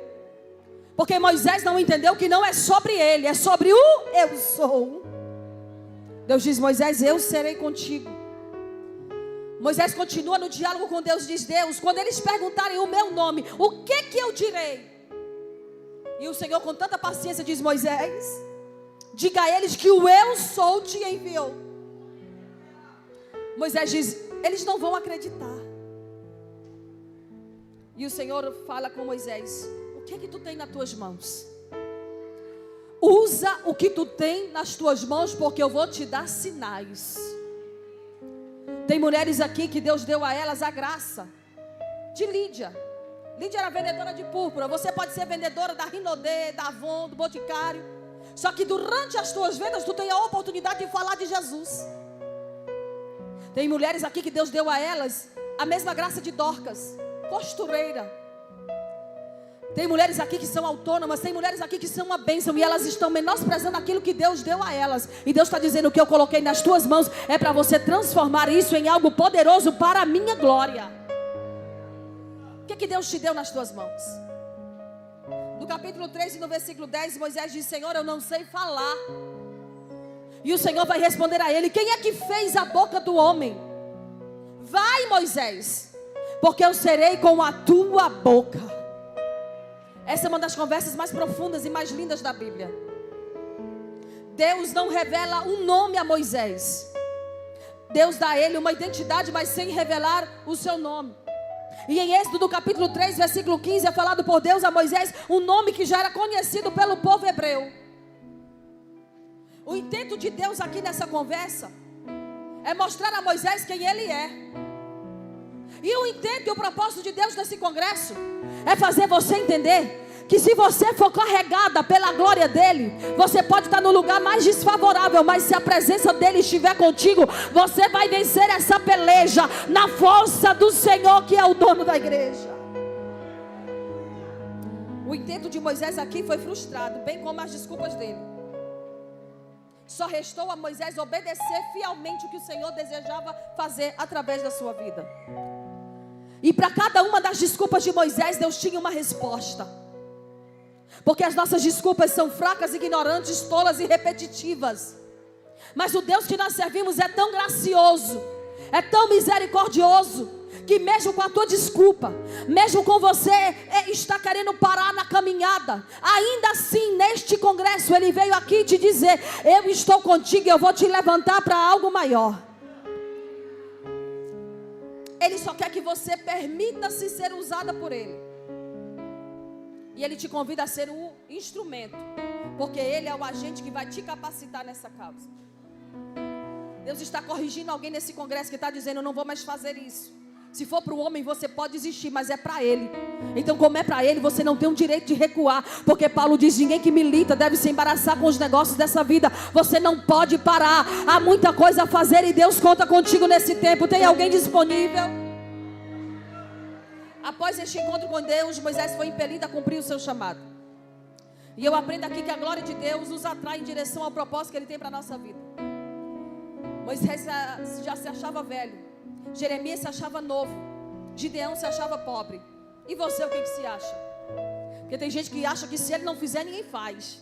Porque Moisés não entendeu que não é sobre ele, é sobre o eu sou. Deus diz: Moisés, eu serei contigo. Moisés continua no diálogo com Deus, diz: Deus, quando eles perguntarem o meu nome, o que eu direi? E o Senhor com tanta paciência diz: Moisés, diga a eles que o eu sou te enviou. Moisés diz: eles não vão acreditar. E o Senhor fala com Moisés: o que tu tem nas tuas mãos? Usa o que tu tem nas tuas mãos, porque eu vou te dar sinais. Tem mulheres aqui que Deus deu a elas a graça de Lídia. Lídia era vendedora de púrpura. Você pode ser vendedora da Rinodê, da Avon, do Boticário. Só que durante as tuas vendas tu tem a oportunidade de falar de Jesus. Tem mulheres aqui que Deus deu a elas a mesma graça de Dorcas, costureira. Tem mulheres aqui que são autônomas, tem mulheres aqui que são uma bênção e elas estão menosprezando aquilo que Deus deu a elas. E Deus está dizendo: o que eu coloquei nas tuas mãos é para você transformar isso em algo poderoso para a minha glória. O que Deus te deu nas tuas mãos? No capítulo 3 e no versículo 10, Moisés diz: Senhor, eu não sei falar. E o Senhor vai responder a ele: quem é que fez a boca do homem? Vai, Moisés, porque eu serei com a tua boca. Essa é uma das conversas mais profundas e mais lindas da Bíblia. Deus não revela um nome a Moisés. Deus dá a ele uma identidade, mas sem revelar o seu nome. E em Êxodo, no capítulo 3, versículo 15, é falado por Deus a Moisés um nome que já era conhecido pelo povo hebreu. O intento de Deus aqui nessa conversa é mostrar a Moisés quem ele é. E o intento e o propósito de Deus nesse congresso é fazer você entender que se você for carregada pela glória dele, você pode estar no lugar mais desfavorável, mas se a presença dele estiver contigo, você vai vencer essa peleja na força do Senhor, que é o dono da igreja. O intento de Moisés aqui foi frustrado, bem como as desculpas dele. Só restou a Moisés obedecer fielmente o que o Senhor desejava fazer através da sua vida. E para cada uma das desculpas de Moisés, Deus tinha uma resposta. Porque as nossas desculpas são fracas, ignorantes, tolas e repetitivas. Mas o Deus que nós servimos é tão gracioso, é tão misericordioso, que mesmo com a tua desculpa, mesmo com você está querendo parar na caminhada, ainda assim neste congresso Ele veio aqui te dizer: eu estou contigo e eu vou te levantar para algo maior. Ele só quer que você permita-se ser usada por Ele. E Ele te convida a ser o instrumento, porque Ele é o agente que vai te capacitar nessa causa. Deus está corrigindo alguém nesse congresso que está dizendo: eu não vou mais fazer isso. Se for para o homem, você pode desistir, mas é para Ele. Então, como é para Ele, você não tem o direito de recuar. Porque Paulo diz: ninguém que milita deve se embaraçar com os negócios dessa vida. Você não pode parar. Há muita coisa a fazer e Deus conta contigo nesse tempo. Tem alguém disponível? Após este encontro com Deus, Moisés foi impelido a cumprir o seu chamado. E eu aprendo aqui que a glória de Deus nos atrai em direção ao propósito que Ele tem para a nossa vida. Moisés já se achava velho, Jeremias se achava novo, Gideão se achava pobre. E você, o que se acha? Porque tem gente que acha que se ele não fizer, ninguém faz.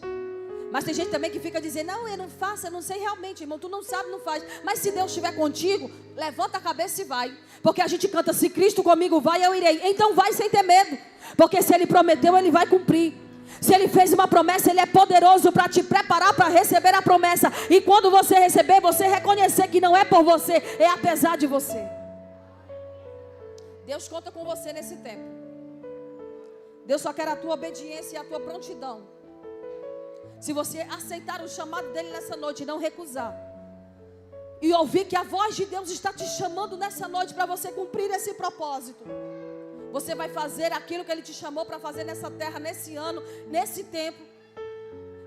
Mas tem gente também que fica dizendo: não, eu não faço, eu não sei realmente, irmão, tu não sabe, não faz. Mas se Deus estiver contigo, levanta a cabeça e vai. Porque a gente canta: se Cristo comigo vai, eu irei. Então vai sem ter medo, porque se Ele prometeu, Ele vai cumprir. Se Ele fez uma promessa, Ele é poderoso para te preparar para receber a promessa. E quando você receber, você reconhecer que não é por você, é apesar de você. Deus conta com você nesse tempo. Deus só quer a tua obediência e a tua prontidão. Se você aceitar o chamado dEle nessa noite e não recusar, e ouvir que a voz de Deus está te chamando nessa noite para você cumprir esse propósito, você vai fazer aquilo que Ele te chamou para fazer nessa terra, nesse ano, nesse tempo.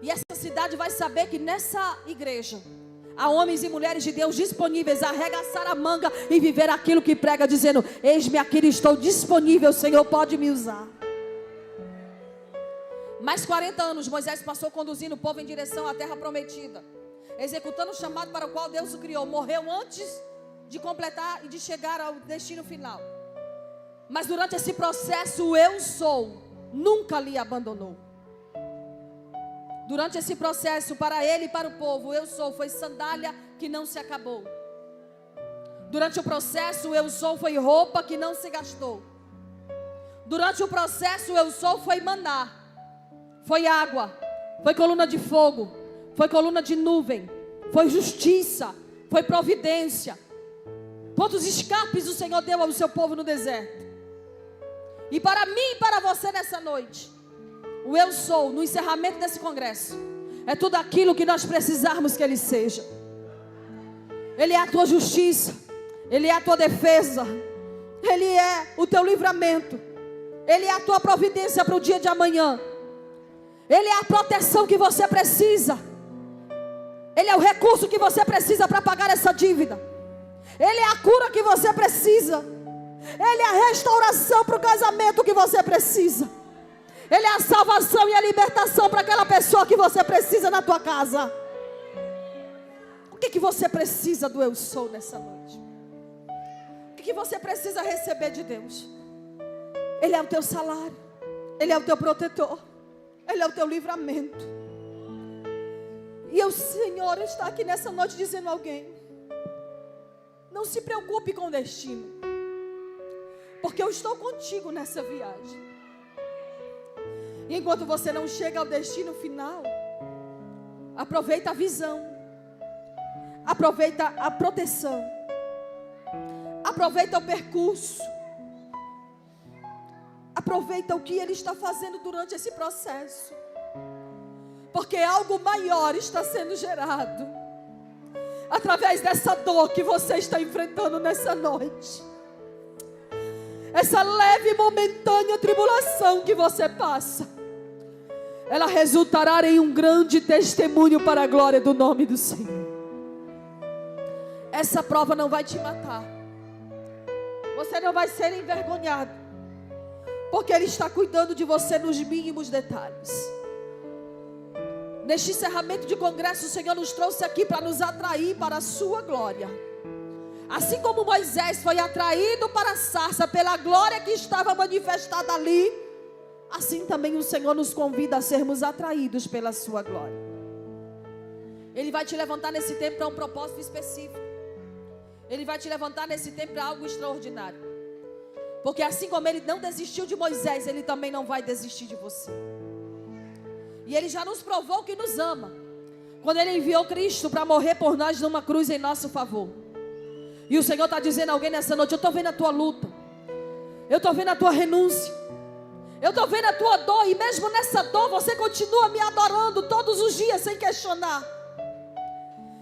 E essa cidade vai saber que nessa igreja há homens e mulheres de Deus disponíveis a arregaçar a manga e viver aquilo que prega, dizendo: eis-me aqui, estou disponível, Senhor, pode me usar. Mais 40 anos Moisés passou conduzindo o povo em direção à terra prometida, executando o chamado para o qual Deus o criou. Morreu antes de completar e de chegar ao destino final. Mas durante esse processo, o eu sou nunca lhe abandonou. Durante esse processo, para ele e para o povo, o eu sou foi sandália que não se acabou. Durante o processo, o eu sou foi roupa que não se gastou. Durante o processo, o eu sou foi maná, foi água, foi coluna de fogo, foi coluna de nuvem, foi justiça, foi providência. Quantos escapes o Senhor deu ao seu povo no deserto? E para mim e para você nessa noite, o eu sou, no encerramento desse congresso, é tudo aquilo que nós precisarmos que Ele seja. Ele é a tua justiça, Ele é a tua defesa, Ele é o teu livramento, Ele é a tua providência para o dia de amanhã, Ele é a proteção que você precisa, Ele é o recurso que você precisa para pagar essa dívida, Ele é a cura que você precisa, Ele é a restauração para o casamento que você precisa, Ele é a salvação e a libertação para aquela pessoa que você precisa na tua casa. O que você precisa do eu sou nessa noite? O que você precisa receber de Deus? Ele é o teu salário, Ele é o teu protetor, Ele é o teu livramento. E o Senhor está aqui nessa noite dizendo a alguém: não se preocupe com o destino, porque eu estou contigo nessa viagem. E enquanto você não chega ao destino final, aproveita a visão, aproveita a proteção, aproveita o percurso, aproveita o que Ele está fazendo durante esse processo, porque algo maior está sendo gerado através dessa dor que você está enfrentando nessa noite. Essa leve e momentânea tribulação que você passa, ela resultará em um grande testemunho para a glória do nome do Senhor. Essa prova não vai te matar. Você não vai ser envergonhado, porque Ele está cuidando de você nos mínimos detalhes. Neste encerramento de congresso, o Senhor nos trouxe aqui para nos atrair para a sua glória. Assim como Moisés foi atraído para a sarça pela glória que estava manifestada ali, assim também o Senhor nos convida a sermos atraídos pela sua glória. Ele vai te levantar nesse tempo para um propósito específico. Ele vai te levantar nesse tempo para algo extraordinário. Porque assim como Ele não desistiu de Moisés, Ele também não vai desistir de você. E Ele já nos provou que nos ama, quando Ele enviou Cristo para morrer por nós numa cruz em nosso favor. E o Senhor está dizendo a alguém nessa noite: eu estou vendo a tua luta, eu estou vendo a tua renúncia, eu estou vendo a tua dor. E mesmo nessa dor você continua me adorando todos os dias sem questionar.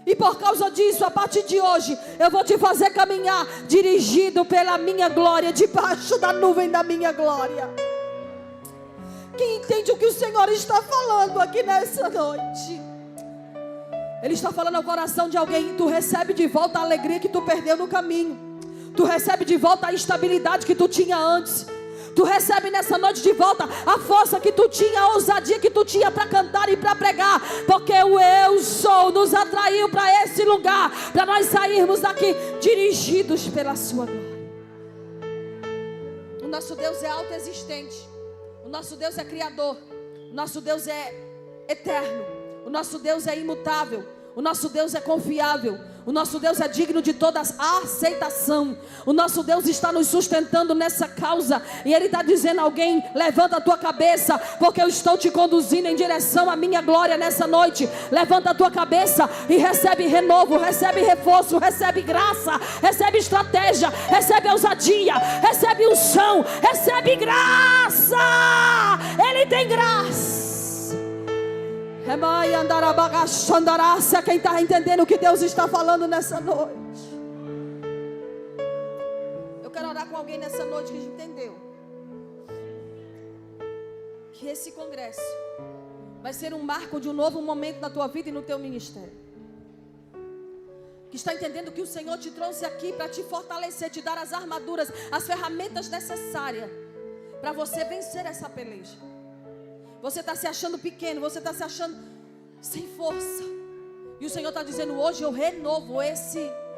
E por causa disso, a partir de hoje, eu vou te fazer caminhar dirigido pela minha glória, debaixo da nuvem da minha glória. Quem entende o que o Senhor está falando aqui nessa noite? Ele está falando ao coração de alguém: tu recebe de volta a alegria que tu perdeu no caminho. Tu recebe de volta a estabilidade que tu tinha antes. Tu recebe nessa noite de volta a força que tu tinha, a ousadia que tu tinha para cantar e para pregar. Porque o eu sou nos atraiu para esse lugar, para nós sairmos daqui dirigidos pela sua glória. O nosso Deus é autoexistente. O nosso Deus é criador. O nosso Deus é eterno. O nosso Deus é imutável. O nosso Deus é confiável. O nosso Deus é digno de toda aceitação. O nosso Deus está nos sustentando nessa causa. E Ele está dizendo a alguém: levanta a tua cabeça, porque eu estou te conduzindo em direção à minha glória nessa noite. Levanta a tua cabeça e recebe renovo, recebe reforço, recebe graça, recebe estratégia, recebe ousadia, recebe unção, recebe graça. Ele tem graça. Quem está entendendo o que Deus está falando nessa noite? Eu quero orar com alguém nessa noite que entendeu que esse congresso vai ser um marco de um novo momento na tua vida e no teu ministério. Que está entendendo que o Senhor te trouxe aqui para te fortalecer, te dar as armaduras, as ferramentas necessárias para você vencer essa peleja. Você está se achando pequeno, você está se achando sem força. E o Senhor está dizendo: hoje eu renovo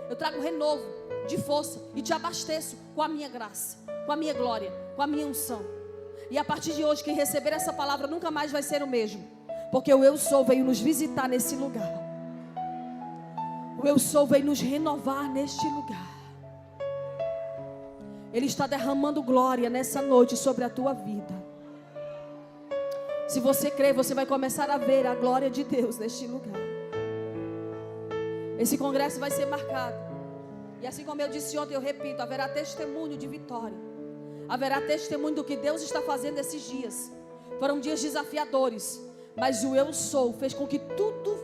eu trago renovo de força e te abasteço com a minha graça, com a minha glória, com a minha unção. E a partir de hoje, quem receber essa palavra nunca mais vai ser o mesmo. Porque o eu sou veio nos visitar nesse lugar. O eu sou veio nos renovar neste lugar. Ele está derramando glória nessa noite sobre a tua vida. Se você crer, você vai começar a ver a glória de Deus neste lugar. Esse congresso vai ser marcado. E assim como eu disse ontem, eu repito: haverá testemunho de vitória. Haverá testemunho do que Deus está fazendo esses dias. Foram dias desafiadores, mas o eu sou fez com que tudo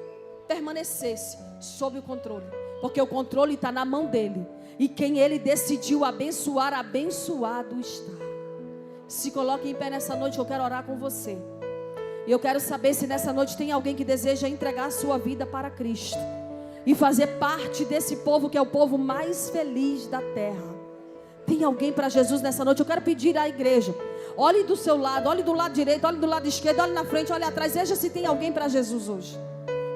permanecesse sob o controle. Porque o controle está na mão dele. E quem ele decidiu abençoar, abençoado está. Se coloque em pé nessa noite, eu quero orar com você. E eu quero saber se nessa noite tem alguém que deseja entregar a sua vida para Cristo e fazer parte desse povo que é o povo mais feliz da terra. Tem alguém para Jesus nessa noite? Eu quero pedir à igreja: Olhe do seu lado, olhe do lado direito, olhe do lado esquerdo, olhe na frente, olhe atrás. Veja se tem alguém para Jesus hoje.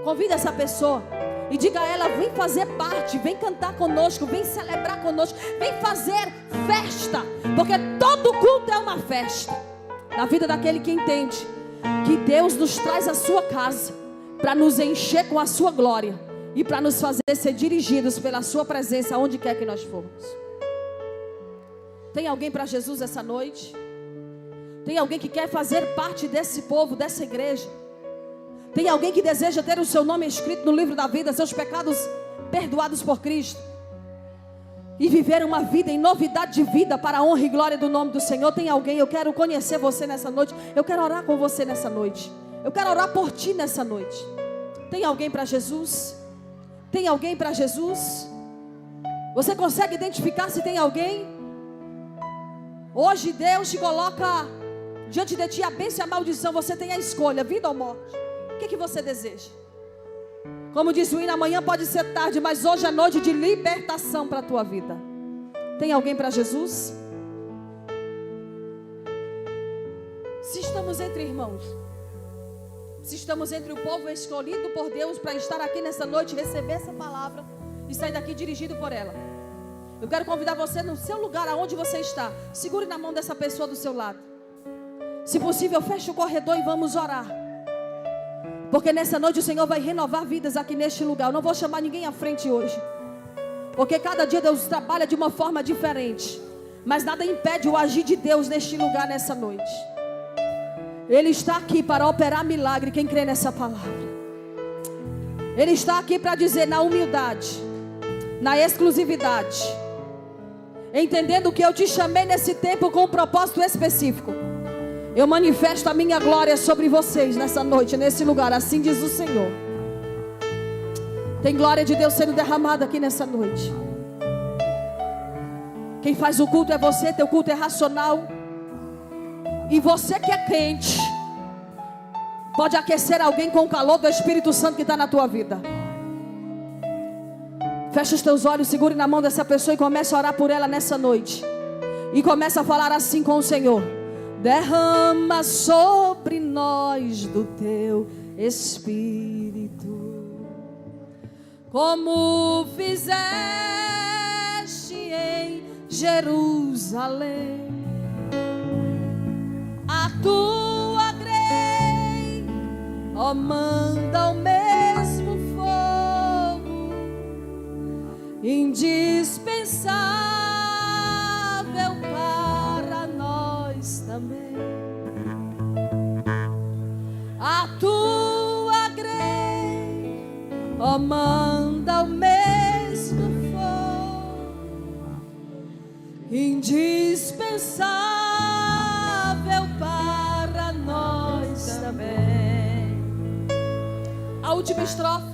Convide essa pessoa e diga a ela: vem fazer parte, vem cantar conosco, vem celebrar conosco, vem fazer festa, porque todo culto é uma festa na vida daquele que entende que Deus nos traz à sua casa para nos encher com a sua glória e para nos fazer ser dirigidos pela sua presença aonde quer que nós formos. Tem alguém para Jesus essa noite? Tem alguém que quer fazer parte desse povo, dessa igreja? Tem alguém que deseja ter o seu nome escrito no livro da vida, seus pecados perdoados por Cristo e viver uma vida em novidade de vida para a honra e glória do nome do Senhor? Tem alguém? Eu quero conhecer você nessa noite. Eu quero orar com você nessa noite. Eu quero orar por ti nessa noite. Tem alguém para Jesus? Tem alguém para Jesus? Você consegue identificar se tem alguém? Hoje Deus te coloca diante de ti a bênção e a maldição. Você tem a escolha, vida ou morte. O que você deseja? Como diz o hino, amanhã pode ser tarde, mas hoje é noite de libertação para a tua vida. Tem alguém para Jesus? Se estamos entre irmãos, se estamos entre o povo escolhido por Deus para estar aqui nessa noite, receber essa palavra e sair daqui dirigido por ela, eu quero convidar você no seu lugar, aonde você está. Segure na mão dessa pessoa do seu lado. Se possível, feche o corredor e vamos orar. Porque nessa noite o Senhor vai renovar vidas aqui neste lugar. Eu não vou chamar ninguém à frente hoje, porque cada dia Deus trabalha de uma forma diferente. Mas nada impede o agir de Deus neste lugar nessa noite. Ele está aqui para operar milagre. Quem crê nessa palavra? Ele está aqui para dizer na humildade, na exclusividade, entendendo que eu te chamei nesse tempo com um propósito específico. Eu manifesto a minha glória sobre vocês nessa noite, nesse lugar, assim diz o Senhor. Tem glória de Deus sendo derramada aqui nessa noite. Quem faz o culto é você, teu culto é racional. E você que é crente pode aquecer alguém com o calor do Espírito Santo que está na tua vida. Fecha os teus olhos, segure na mão dessa pessoa e comece a orar por ela nessa noite. E começa a falar assim com o Senhor: derrama sobre nós do teu Espírito, como fizeste em Jerusalém. A tua grei, ó, manda o mesmo fogo, indispensável para nós também. A tua grei, ó, manda o mesmo fogo, indispensável para nós também. A última estrofe: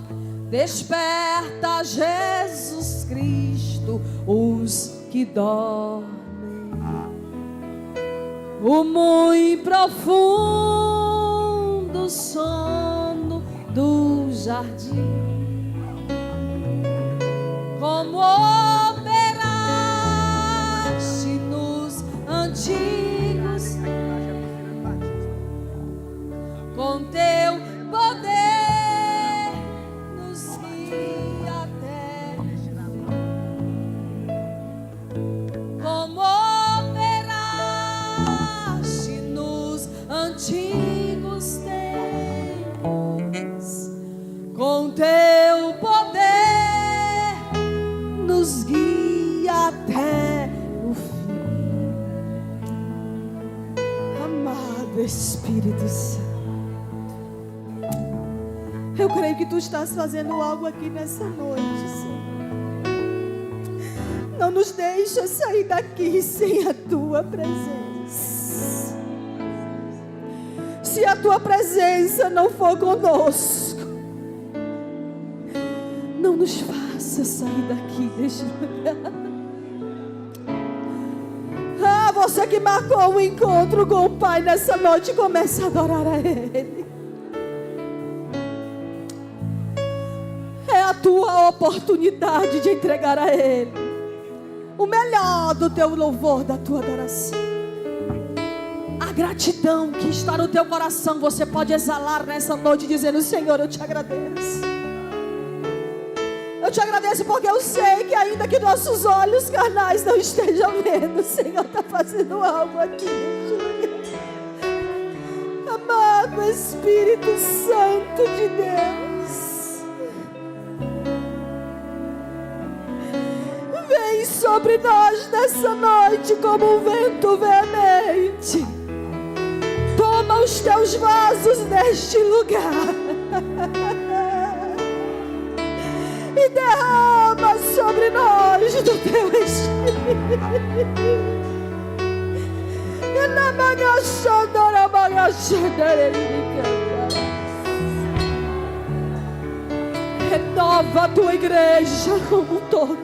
desperta, Jesus Cristo, os que dormem, o muito profundo sono do jardim. Como operaste nos antigos, com teu poder nos guia até o fim. Como operaste nos antigos tempos, com teu poder nos guia até o fim. Amado Espírito Santo, eu creio que tu estás fazendo algo aqui nessa noite, Senhor. Não nos deixa sair daqui sem a tua presença. Se a tua presença não for conosco, não nos faça sair daqui deste lugar. Ah, você que marcou um encontro com o Pai nessa noite, comece a adorar a Ele. É a tua oportunidade de entregar a Ele o melhor do teu louvor, da tua adoração. gratidão que está no teu coração, você pode exalar nessa noite dizendo: Senhor, eu te agradeço. Eu te agradeço porque eu sei que ainda que nossos olhos carnais não estejam vendo, o Senhor está fazendo algo aqui neste lugar. Amado Espírito Santo de Deus, vem sobre nós nessa noite como um vento veemente. Toma os teus vasos neste lugar e derrama sobre nós do teu Espírito. Renova a tua igreja como um todo.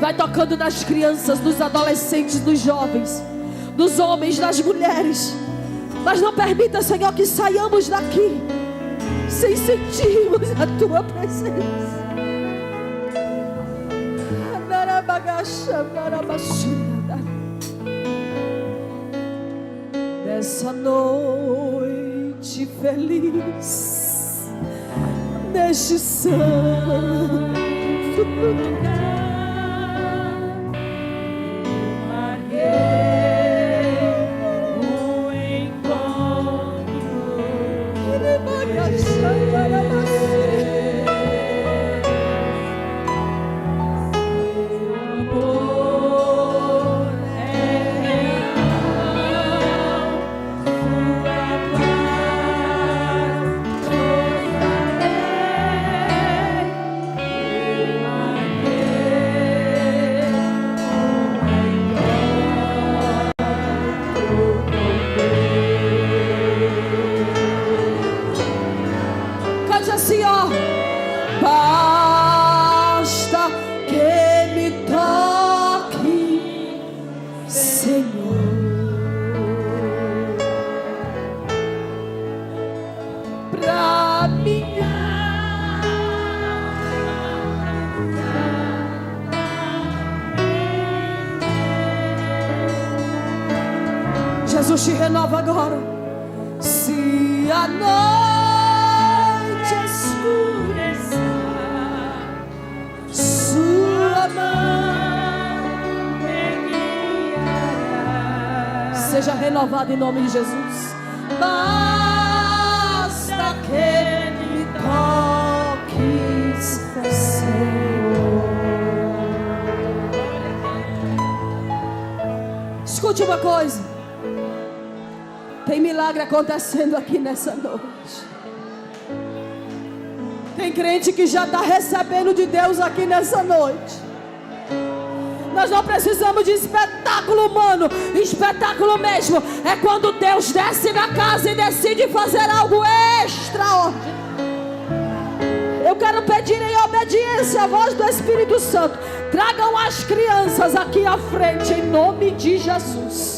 Vai tocando nas crianças, nos adolescentes, nos jovens, nos homens, nas mulheres. Mas não permita, Senhor, que saiamos daqui sem sentirmos a tua presença. Nessa noite feliz, neste santo lugar, Jesus te renova agora. Se a noite escurecer, sua mão me guiará. Seja renovado em nome de Jesus. Basta que me toques, Senhor. Escute uma coisa. Tem milagre acontecendo aqui nessa noite. Tem crente que já está recebendo de Deus aqui nessa noite. Nós não precisamos de espetáculo humano. Espetáculo mesmo é quando Deus desce na casa e decide fazer algo extraordinário. Eu quero pedir em obediência à voz do Espírito Santo. Tragam as crianças aqui à frente em nome de Jesus.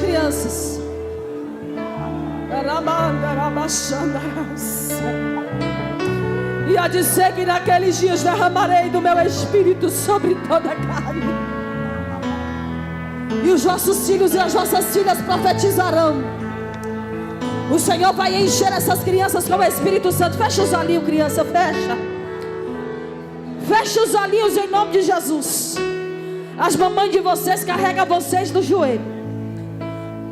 Crianças, e a dizer que naqueles dias derramarei do meu Espírito sobre toda a carne, e os vossos filhos e as vossas filhas profetizarão. O Senhor vai encher essas crianças com o Espírito Santo. Fecha os olhinhos, criança, fecha. Fecha os olhinhos em nome de Jesus. As mamães de vocês carregam vocês no joelho.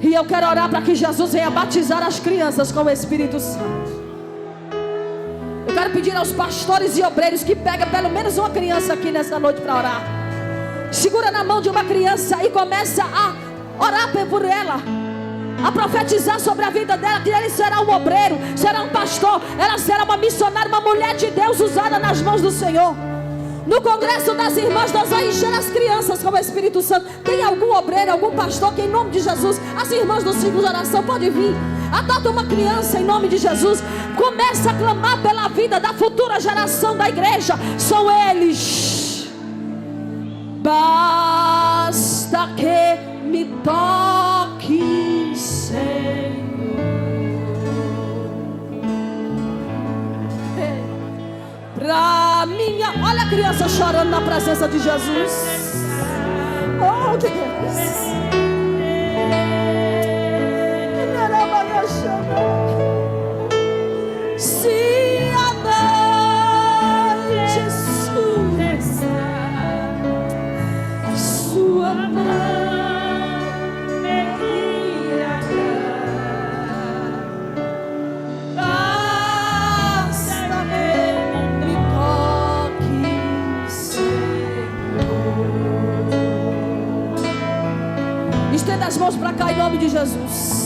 E eu quero orar para que Jesus venha batizar as crianças com o Espírito Santo. Eu quero pedir aos pastores e obreiros que peguem pelo menos uma criança aqui nessa noite para orar. Segura na mão de uma criança e começa a orar por ela, a profetizar sobre a vida dela, que ele será um obreiro, será um pastor, ela será uma missionária, uma mulher de Deus usada nas mãos do Senhor. No congresso das irmãs nós vamos encher as crianças com o Espírito Santo. Tem algum obreiro, algum pastor que em nome de Jesus, as irmãs do ciclo de oração pode vir. Adota uma criança em nome de Jesus. Começa a clamar pela vida da futura geração da igreja. São eles. Basta que me toque, Senhor. Pra minha, olha a criança chorando na presença de Jesus. Oh, Deus. Se a noite escura, sua mão me guiará. Basta-me toque, Senhor. Estenda as mãos para cá em nome de Jesus.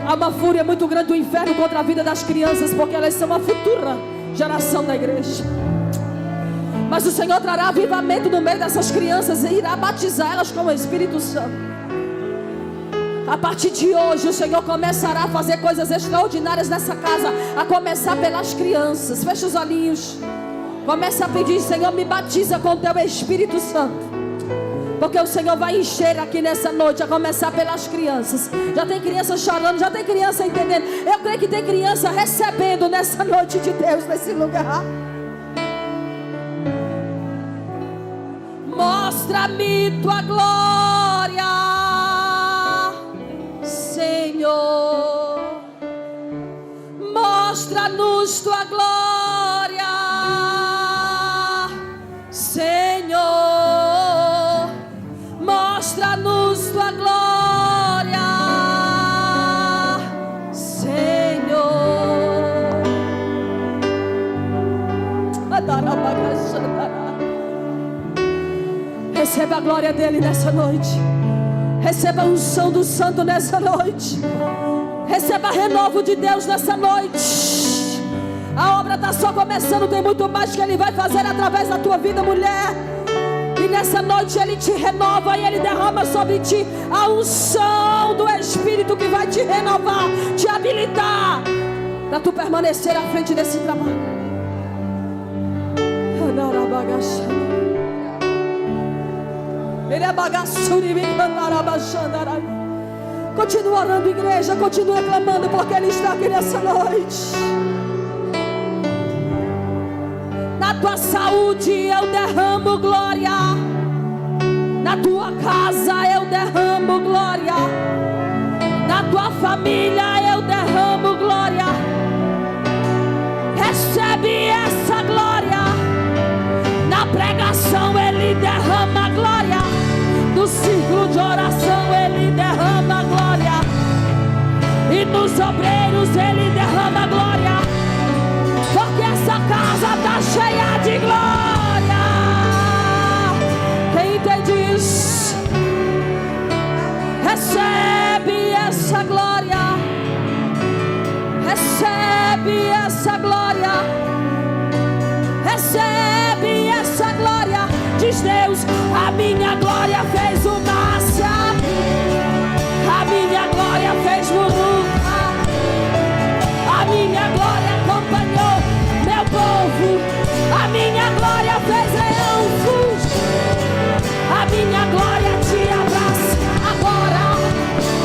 Há uma fúria muito grande do inferno contra a vida das crianças, porque elas são a futura geração da igreja. Mas o Senhor trará avivamento no meio dessas crianças e irá batizar elas com o Espírito Santo. A partir de hoje o Senhor começará a fazer coisas extraordinárias nessa casa, a começar pelas crianças. Fecha os olhinhos. Começa a pedir: Senhor, me batiza com o teu Espírito Santo. Porque o Senhor vai encher aqui nessa noite, a começar pelas crianças. Já tem criança chorando, já tem criança entendendo. Eu creio que tem criança recebendo nessa noite de Deus, nesse lugar. Mostra-me tua glória, Senhor. Mostra-nos tua glória, Senhor. Mostra-nos tua glória, Senhor. Receba a glória dele nessa noite. Receba a unção do Santo nessa noite. Receba renovo de Deus nessa noite. A obra está só começando. Tem muito mais que ele vai fazer através da tua vida, mulher. E nessa noite ele te renova e ele derrama sobre ti a unção do Espírito que vai te renovar, te habilitar para tu permanecer à frente desse trabalho. Continua orando, igreja, continua clamando, porque ele está aqui nessa noite. Na tua saúde eu derramo glória. Na tua casa eu derramo glória. Na tua família eu derramo glória. Recebe essa glória. Na pregação ele derrama glória. No círculo de oração ele derrama glória. E nos obreiros ele derrama glória. Porque essa casa está cheia de glória. Quem entende isso? Recebe essa glória. Recebe essa glória. Recebe essa glória. Diz Deus: a minha glória fez o Márcia. A minha glória fez Muruca. A minha glória acompanhou meu povo. A minha glória fez leão fugir. A minha glória te abraça agora.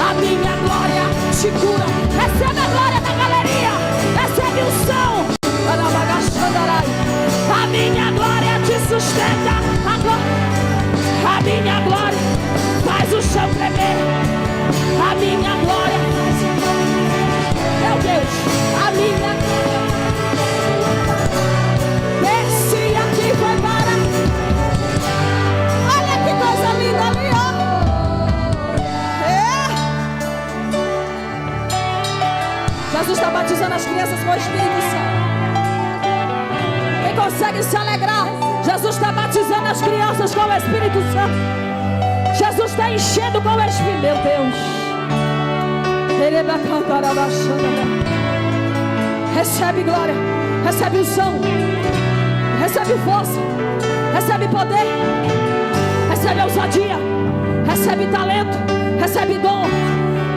A minha glória te cura. Recebe a glória da galeria. Recebe o som. A minha glória te sustenta agora. A minha glória faz o chão tremer. A minha glória faz. Meu Deus, a minha glória. Esse aqui foi para. Olha que coisa linda ali, ó. Jesus está batizando as crianças com o Espírito Santo. Quem consegue se alegrar? Jesus está batizando as crianças com o Espírito Santo. Jesus está enchendo com o Espírito. Meu Deus. Recebe glória. Recebe unção. Recebe força. Recebe poder. Recebe ousadia. Recebe talento. Recebe dom.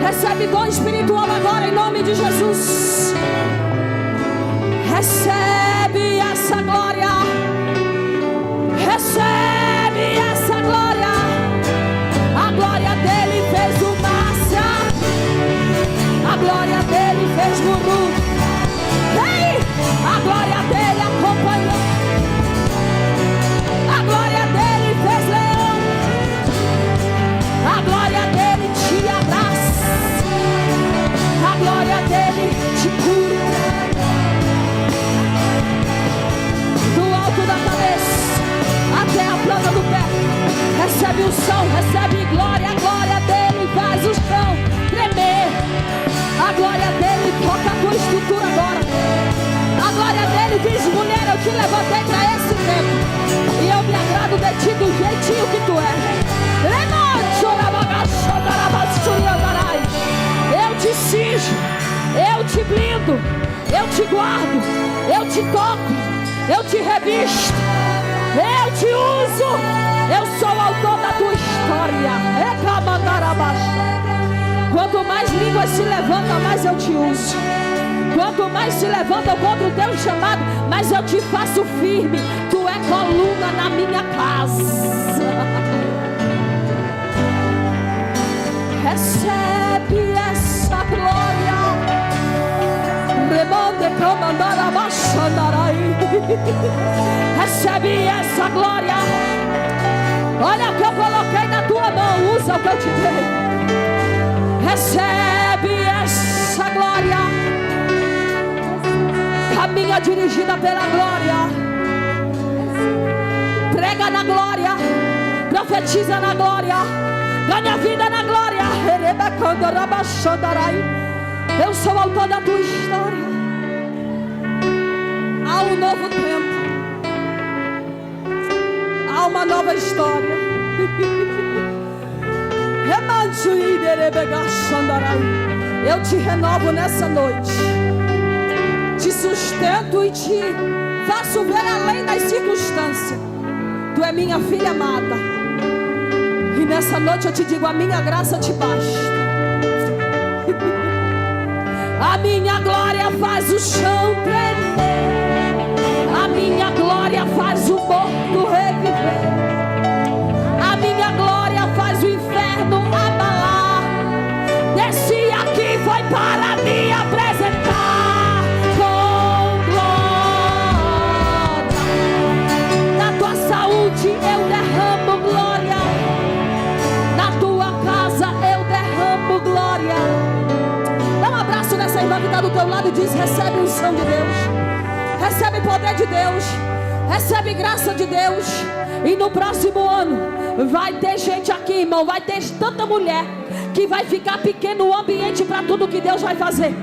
Recebe dom espiritual agora em nome de Jesus. Recebe essa glória. Recebe essa glória. A glória dele fez o Márcia. A glória dele fez Guru. Ei! A glória dele acompanhou. A glória dele fez Leão. recebe glória. A glória dele faz o chão tremer. A glória dele toca a tua estrutura agora. A glória dele diz: mulher, eu te levantei para esse tempo, e eu me agrado de ti do jeitinho que tu és. Eu te cinjo, eu te blindo, eu te guardo, eu te toco, eu te revisto, eu te uso. Eu sou o autor da tua história. Quanto mais línguas se levantam, mais eu te uso. Quanto mais se levantam contra o teu chamado, mais eu te faço firme. Tu é coluna na minha casa. Recebe essa glória. Recebe essa glória. Olha o que eu coloquei na tua mão. Usa o que eu te dei. Recebe essa glória. Caminha dirigida pela glória. Prega na glória. Profetiza na glória. Ganha vida na glória. Eu sou o autor da tua história. Há um novo tempo. Há uma nova história. Eu te renovo nessa noite. Te sustento e te faço ver além das circunstâncias. Tu é minha filha amada. E nessa noite eu te digo: a minha graça te basta. A minha glória faz o chão tremer. A minha glória faz o morto reviver. A minha glória faz o inferno abalar. Desci aqui foi para me apresentar com glória. Na tua saúde eu derramo glória. Na tua casa eu derramo glória. Dá um abraço nessa irmã que está do teu lado e diz: recebe unção de Deus. Recebe poder de Deus. Recebe graça de Deus. E no próximo ano vai ter gente aqui, irmão. Vai ter tanta mulher que vai ficar pequeno o ambiente para tudo que Deus vai fazer.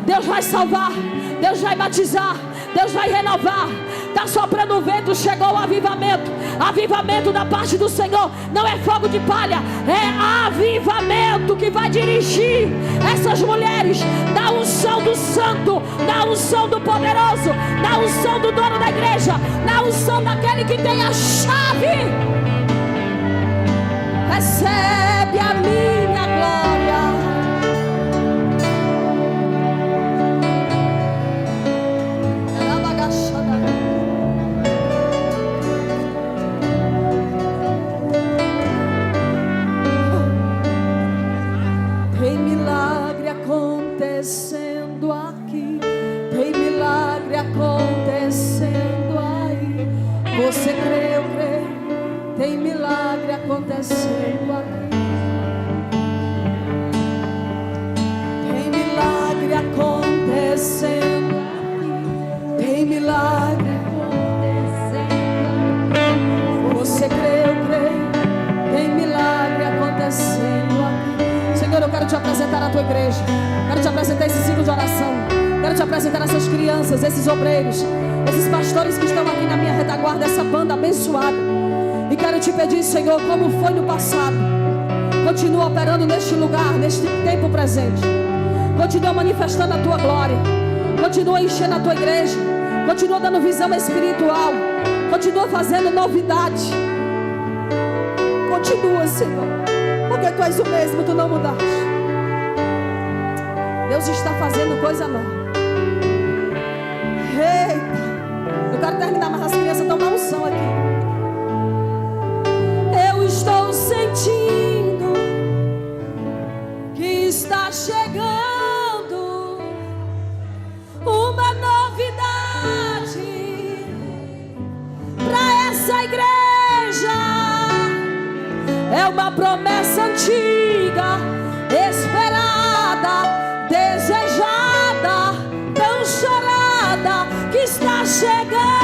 Deus vai salvar. Deus vai batizar. Deus vai renovar. Está soprando o vento, chegou o avivamento. Avivamento da parte do Senhor. Não é fogo de palha, é avivamento que vai dirigir essas mulheres na unção do santo, na unção do poderoso, na unção do dono da igreja, na unção daquele que tem a chave. Recebe a minha glória. Acontecendo aqui, tem milagre acontecendo aí. Você crê, eu creio, tem milagre acontecendo aqui. Tem milagre acontecendo aqui, tem milagre acontecendo aqui. Você crê, eu creio, tem milagre acontecendo aqui. Senhor, eu quero te apresentar a tua igreja. Quero te apresentar esse ciclo de oração. Quero te apresentar essas crianças, esses obreiros, esses pastores que estão aqui na minha retaguarda, essa banda abençoada. E quero te pedir, Senhor, como foi no passado, continua operando neste lugar, neste tempo presente. Continua manifestando a tua glória. Continua enchendo a tua igreja. Continua dando visão espiritual. Continua fazendo novidade. Continua, Senhor, porque tu és o mesmo, tu não mudaste. Deus está fazendo coisa nova. Eita, eu quero terminar, mas as crianças estão na unção aqui. Eu estou sentindo que está chegando uma novidade para essa igreja. É uma promessa antiga, esperada, desejada, tão chorada, que está chegando.